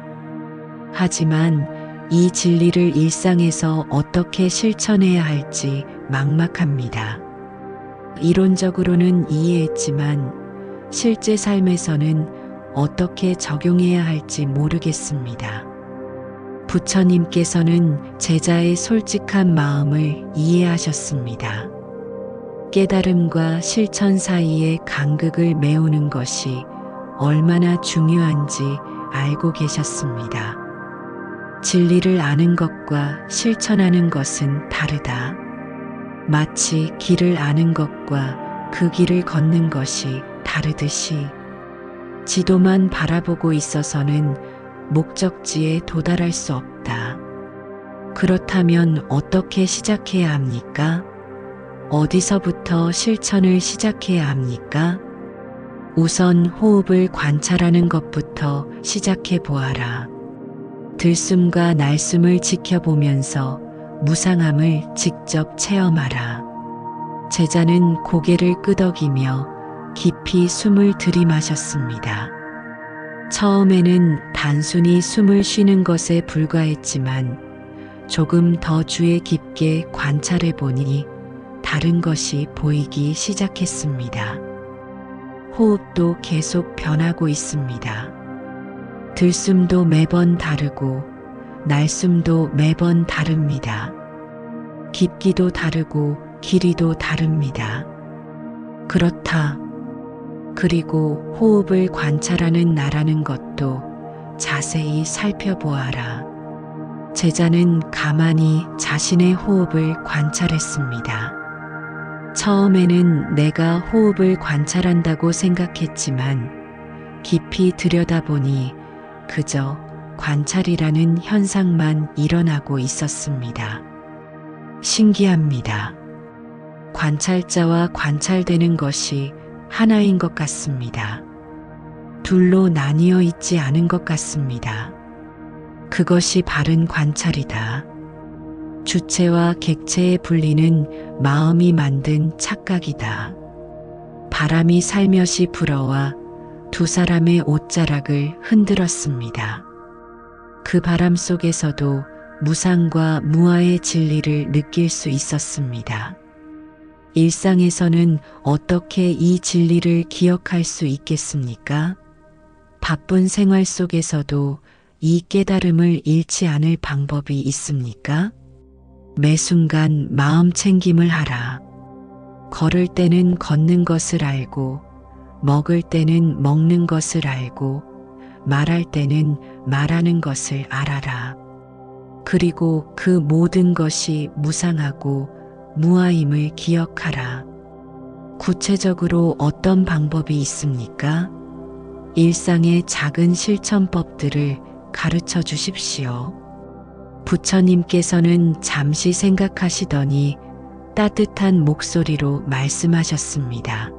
Speaker 1: 하지만 이 진리를 일상에서 어떻게 실천해야 할지 막막합니다. 이론적으로는 이해했지만 실제 삶에서는 어떻게 적용해야 할지 모르겠습니다. 부처님께서는 제자의 솔직한 마음을 이해하셨습니다. 깨달음과 실천 사이의 간극을 메우는 것이 얼마나 중요한지 알고 계셨습니다. 진리를 아는 것과 실천하는 것은 다르다. 마치 길을 아는 것과 그 길을 걷는 것이 다르듯이 지도만 바라보고 있어서는 목적지에 도달할 수 없다. 그렇다면 어떻게 시작해야 합니까? 어디서부터 실천을 시작해야 합니까? 우선 호흡을 관찰하는 것부터 시작해 보아라. 들숨과 날숨을 지켜보면서 무상함을 직접 체험하라. 제자는 고개를 끄덕이며 깊이 숨을 들이마셨습니다. 처음에는 단순히 숨을 쉬는 것에 불과했지만 조금 더 주의 깊게 관찰해 보니 다른 것이 보이기 시작했습니다. 호흡도 계속 변하고 있습니다. 들숨도 매번 다르고 날숨도 매번 다릅니다. 깊기도 다르고 길이도 다릅니다. 그렇다. 그리고 호흡을 관찰하는 나라는 것도 자세히 살펴보아라. 제자는 가만히 자신의 호흡을 관찰했습니다. 처음에는 내가 호흡을 관찰한다고 생각했지만 깊이 들여다보니 그저 관찰이라는 현상만 일어나고 있었습니다. 신기합니다. 관찰자와 관찰되는 것이 하나인 것 같습니다. 둘로 나뉘어 있지 않은 것 같습니다. 그것이 바른 관찰이다. 주체와 객체의 분리는 마음이 만든 착각이다. 바람이 살며시 불어와 두 사람의 옷자락을 흔들었습니다. 그 바람 속에서도 무상과 무아의 진리를 느낄 수 있었습니다. 일상에서는 어떻게 이 진리를 기억할 수 있겠습니까? 바쁜 생활 속에서도 이 깨달음을 잃지 않을 방법이 있습니까? 매 순간 마음 챙김을 하라. 걸을 때는 걷는 것을 알고, 먹을 때는 먹는 것을 알고, 말할 때는 말하는 것을 알아라. 그리고 그 모든 것이 무상하고 무아임을 기억하라. 구체적으로 어떤 방법이 있습니까? 일상의 작은 실천법들을 가르쳐 주십시오. 부처님께서는 잠시 생각하시더니 따뜻한 목소리로 말씀하셨습니다.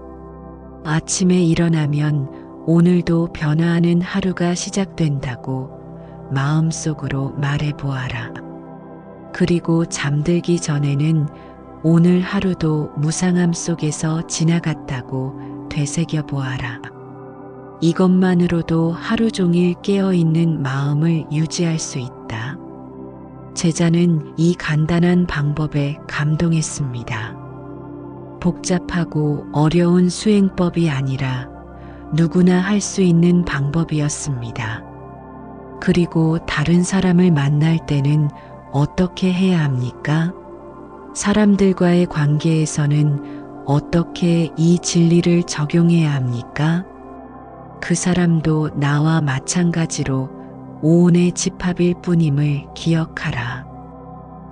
Speaker 1: 아침에 일어나면 오늘도 변화하는 하루가 시작된다고 마음속으로 말해보아라. 그리고 잠들기 전에는 오늘 하루도 무상함 속에서 지나갔다고 되새겨 보아라. 이것만으로도 하루 종일 깨어있는 마음을 유지할 수 있다. 제자는 이 간단한 방법에 감동했습니다. 복잡하고 어려운 수행법이 아니라 누구나 할 수 있는 방법이었습니다. 그리고 다른 사람을 만날 때는 어떻게 해야 합니까? 사람들과의 관계에서는 어떻게 이 진리를 적용해야 합니까? 그 사람도 나와 마찬가지로 오온의 집합일 뿐임을 기억하라.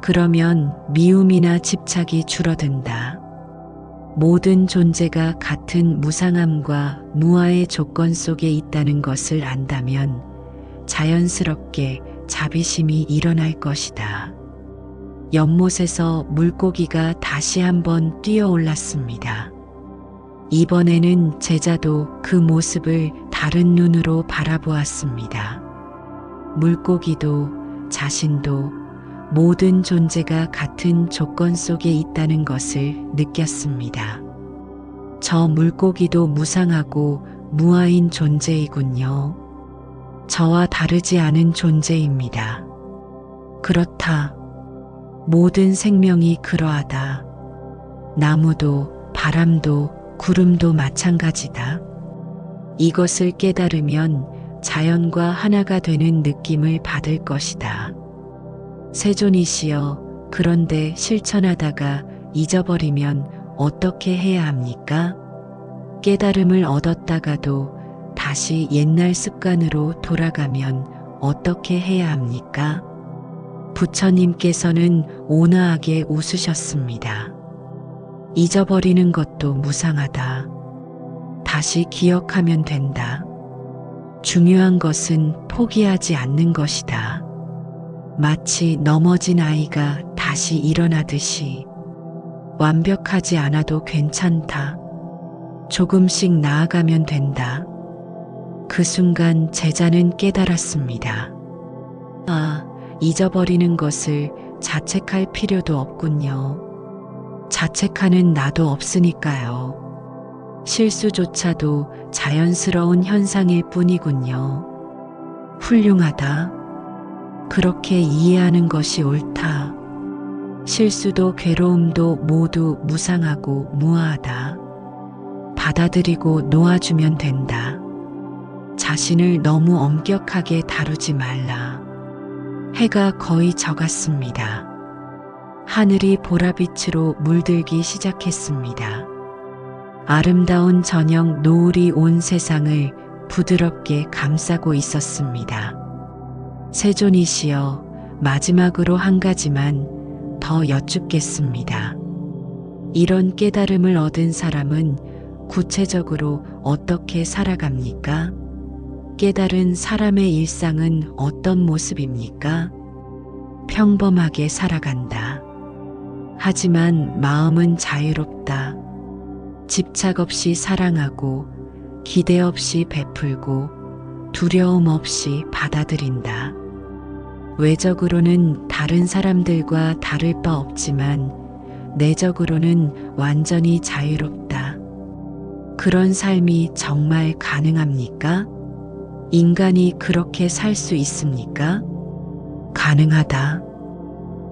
Speaker 1: 그러면 미움이나 집착이 줄어든다. 모든 존재가 같은 무상함과 무아의 조건 속에 있다는 것을 안다면 자연스럽게 자비심이 일어날 것이다. 연못에서 물고기가 다시 한번 뛰어올랐습니다. 이번에는 제자도 그 모습을 다른 눈으로 바라보았습니다. 물고기도 자신도 모든 존재가 같은 조건 속에 있다는 것을 느꼈습니다. 저 물고기도 무상하고 무아인 존재이군요. 저와 다르지 않은 존재입니다. 그렇다. 모든 생명이 그러하다. 나무도 바람도 구름도 마찬가지다. 이것을 깨달으면 자연과 하나가 되는 느낌을 받을 것이다. 세존이시여, 그런데 실천하다가 잊어버리면 어떻게 해야 합니까? 깨달음을 얻었다가도 다시 옛날 습관으로 돌아가면 어떻게 해야 합니까? 부처님께서는 온화하게 웃으셨습니다. 잊어버리는 것도 무상하다. 다시 기억하면 된다. 중요한 것은 포기하지 않는 것이다. 마치 넘어진 아이가 다시 일어나듯이 완벽하지 않아도 괜찮다. 조금씩 나아가면 된다. 그 순간 제자는 깨달았습니다. 아, 잊어버리는 것을 자책할 필요도 없군요. 자책하는 나도 없으니까요. 실수조차도 자연스러운 현상일 뿐이군요. 훌륭하다. 그렇게 이해하는 것이 옳다. 실수도 괴로움도 모두 무상하고 무아하다. 받아들이고 놓아주면 된다. 자신을 너무 엄격하게 다루지 말라. 해가 거의 져갔습니다. 하늘이 보라빛으로 물들기 시작했습니다. 아름다운 저녁 노을이 온 세상을 부드럽게 감싸고 있었습니다. 세존이시여, 마지막으로 한 가지만 더 여쭙겠습니다. 이런 깨달음을 얻은 사람은 구체적으로 어떻게 살아갑니까? 깨달은 사람의 일상은 어떤 모습입니까? 평범하게 살아간다. 하지만 마음은 자유롭다. 집착 없이 사랑하고 기대 없이 베풀고 두려움 없이 받아들인다. 외적으로는 다른 사람들과 다를 바 없지만 내적으로는 완전히 자유롭다. 그런 삶이 정말 가능합니까? 인간이 그렇게 살 수 있습니까? 가능하다.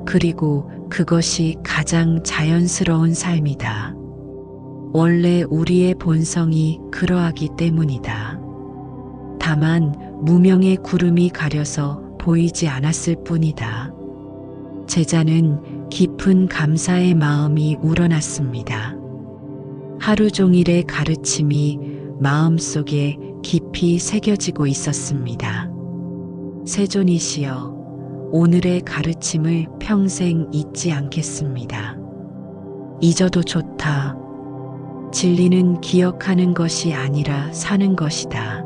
Speaker 1: 그리고 그것이 가장 자연스러운 삶이다. 원래 우리의 본성이 그러하기 때문이다. 다만 무명의 구름이 가려서 보이지 않았을 뿐이다. 제자는 깊은 감사의 마음이 우러났습니다. 하루 종일의 가르침이 마음속에 깊이 새겨지고 있었습니다. 세존이시여, 오늘의 가르침을 평생 잊지 않겠습니다. 잊어도 좋다. 진리는 기억하는 것이 아니라 사는 것이다.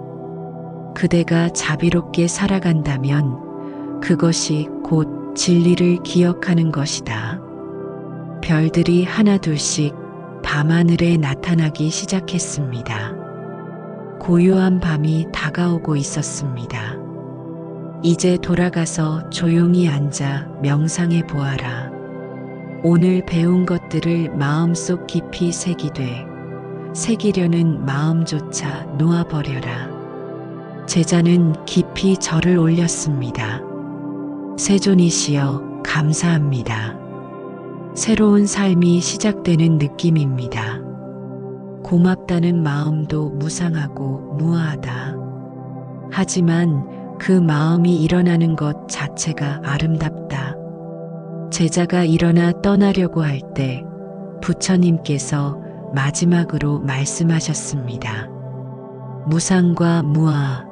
Speaker 1: 그대가 자비롭게 살아간다면 그것이 곧 진리를 기억하는 것이다. 별들이 하나둘씩 밤하늘에 나타나기 시작했습니다. 고요한 밤이 다가오고 있었습니다. 이제 돌아가서 조용히 앉아 명상해 보아라. 오늘 배운 것들을 마음속 깊이 새기되 새기려는 마음조차 놓아버려라. 제자는 깊이 절을 올렸습니다. 세존이시여 감사합니다. 새로운 삶이 시작되는 느낌입니다. 고맙다는 마음도 무상하고 무아하다. 하지만 그 마음이 일어나는 것 자체가 아름답다. 제자가 일어나 떠나려고 할 때 부처님께서 마지막으로 말씀하셨습니다. 무상과 무아,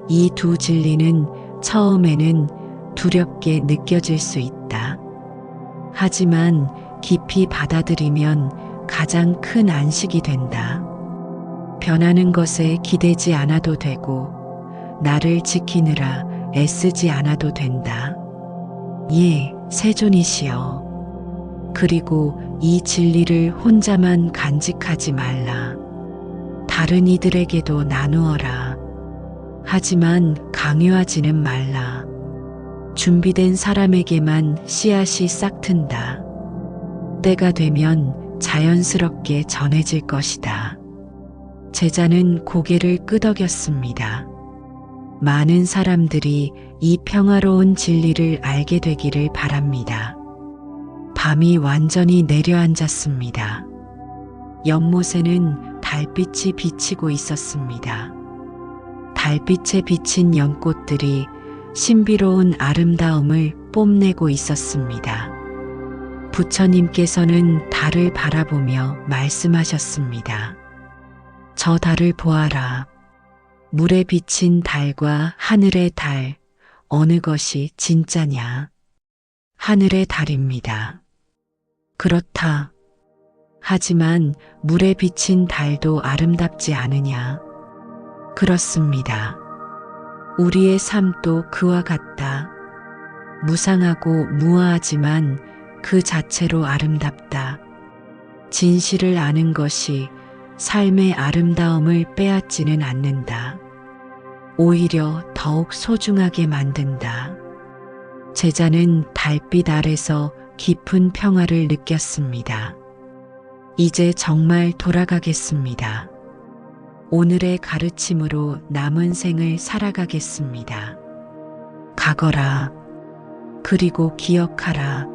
Speaker 1: 이 두 진리는 처음에는 두렵게 느껴질 수 있다. 하지만 깊이 받아들이면 가장 큰 안식이 된다. 변하는 것에 기대지 않아도 되고, 나를 지키느라 애쓰지 않아도 된다. 예, 세존이시여. 그리고 이 진리를 혼자만 간직하지 말라. 다른 이들에게도 나누어라. 하지만 강요하지는 말라. 준비된 사람에게만 씨앗이 싹튼다. 때가 되면 자연스럽게 전해질 것이다. 제자는 고개를 끄덕였습니다. 많은 사람들이 이 평화로운 진리를 알게 되기를 바랍니다. 밤이 완전히 내려앉았습니다. 연못에는 달빛이 비치고 있었습니다. 달빛에 비친 연꽃들이 신비로운 아름다움을 뽐내고 있었습니다. 부처님께서는 달을 바라보며 말씀하셨습니다. 저 달을 보아라. 물에 비친 달과 하늘의 달, 어느 것이 진짜냐? 하늘의 달입니다. 그렇다. 하지만 물에 비친 달도 아름답지 않으냐? 그렇습니다. 우리의 삶도 그와 같다. 무상하고 무아하지만 그 자체로 아름답다. 진실을 아는 것이 삶의 아름다움을 빼앗지는 않는다. 오히려 더욱 소중하게 만든다. 제자는 달빛 아래서 깊은 평화를 느꼈습니다. 이제 정말 돌아가겠습니다. 오늘의 가르침으로 남은 생을 살아가겠습니다. 가거라. 그리고 기억하라.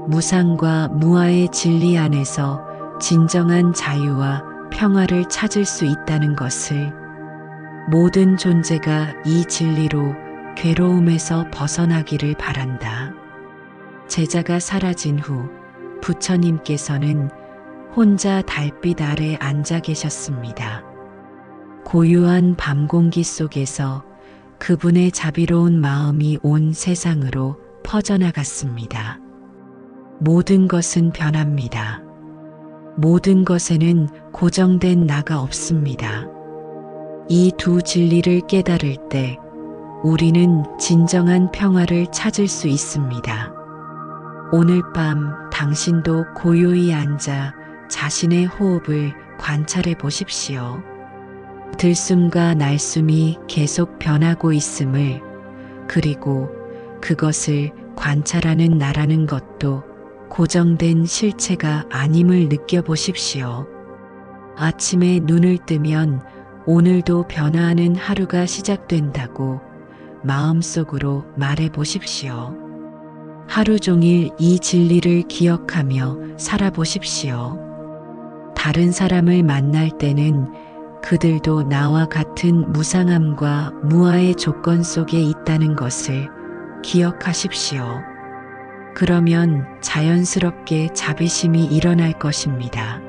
Speaker 1: 무상과 무아의 진리 안에서 진정한 자유와 평화를 찾을 수 있다는 것을, 모든 존재가 이 진리로 괴로움에서 벗어나기를 바란다. 제자가 사라진 후 부처님께서는 혼자 달빛 아래 앉아 계셨습니다. 고요한 밤 공기 속에서 그분의 자비로운 마음이 온 세상으로 퍼져나갔습니다. 모든 것은 변합니다. 모든 것에는 고정된 나가 없습니다. 이 두 진리를 깨달을 때 우리는 진정한 평화를 찾을 수 있습니다. 오늘 밤 당신도 고요히 앉아 자신의 호흡을 관찰해 보십시오. 들숨과 날숨이 계속 변하고 있음을, 그리고 그것을 관찰하는 나라는 것도 고정된 실체가 아님을 느껴보십시오. 아침에 눈을 뜨면 오늘도 변화하는 하루가 시작된다고 마음속으로 말해 보십시오. 하루 종일 이 진리를 기억하며 살아보십시오. 다른 사람을 만날 때는 그들도 나와 같은 무상함과 무아의 조건 속에 있다는 것을 기억하십시오. 그러면 자연스럽게 자비심이 일어날 것입니다.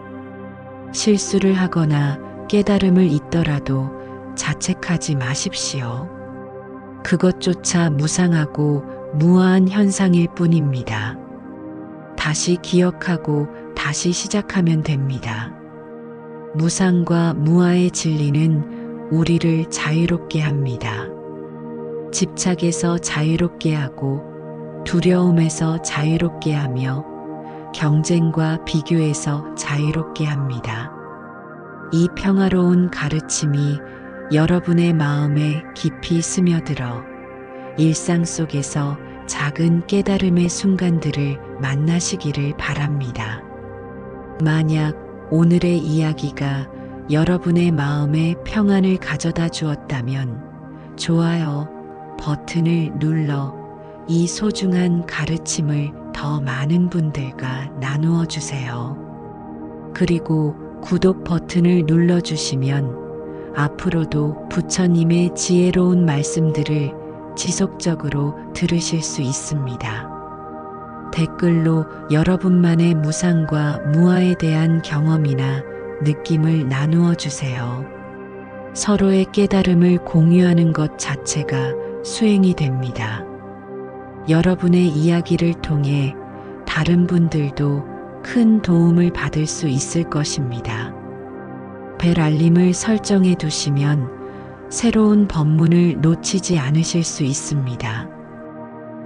Speaker 1: 실수를 하거나 깨달음을 잊더라도 자책하지 마십시오. 그것조차 무상하고 무아한 현상일 뿐입니다. 다시 기억하고 다시 시작하면 됩니다. 무상과 무아의 진리는 우리를 자유롭게 합니다. 집착에서 자유롭게 하고, 두려움에서 자유롭게 하며, 경쟁과 비교에서 자유롭게 합니다. 이 평화로운 가르침이 여러분의 마음에 깊이 스며들어 일상 속에서 작은 깨달음의 순간들을 만나시기를 바랍니다. 만약 오늘의 이야기가 여러분의 마음에 평안을 가져다 주었다면 좋아요 버튼을 눌러 이 소중한 가르침을 더 많은 분들과 나누어 주세요. 그리고 구독 버튼을 눌러주시면 앞으로도 부처님의 지혜로운 말씀들을 지속적으로 들으실 수 있습니다. 댓글로 여러분만의 무상과 무아에 대한 경험이나 느낌을 나누어 주세요. 서로의 깨달음을 공유하는 것 자체가 수행이 됩니다. 여러분의 이야기를 통해 다른 분들도 큰 도움을 받을 수 있을 것입니다. 벨 알림을 설정해 두시면 새로운 법문을 놓치지 않으실 수 있습니다.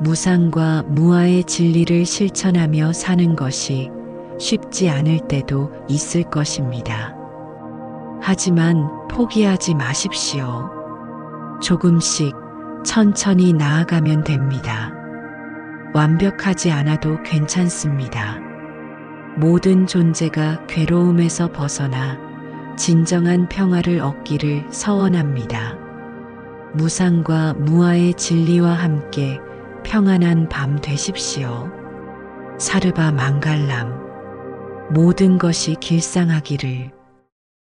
Speaker 1: 무상과 무아의 진리를 실천하며 사는 것이 쉽지 않을 때도 있을 것입니다. 하지만 포기하지 마십시오. 조금씩 천천히 나아가면 됩니다. 완벽하지 않아도 괜찮습니다. 모든 존재가 괴로움에서 벗어나 진정한 평화를 얻기를 서원합니다. 무상과 무아의 진리와 함께 평안한 밤 되십시오. 사르바 망갈람 모든 것이 길상하기를.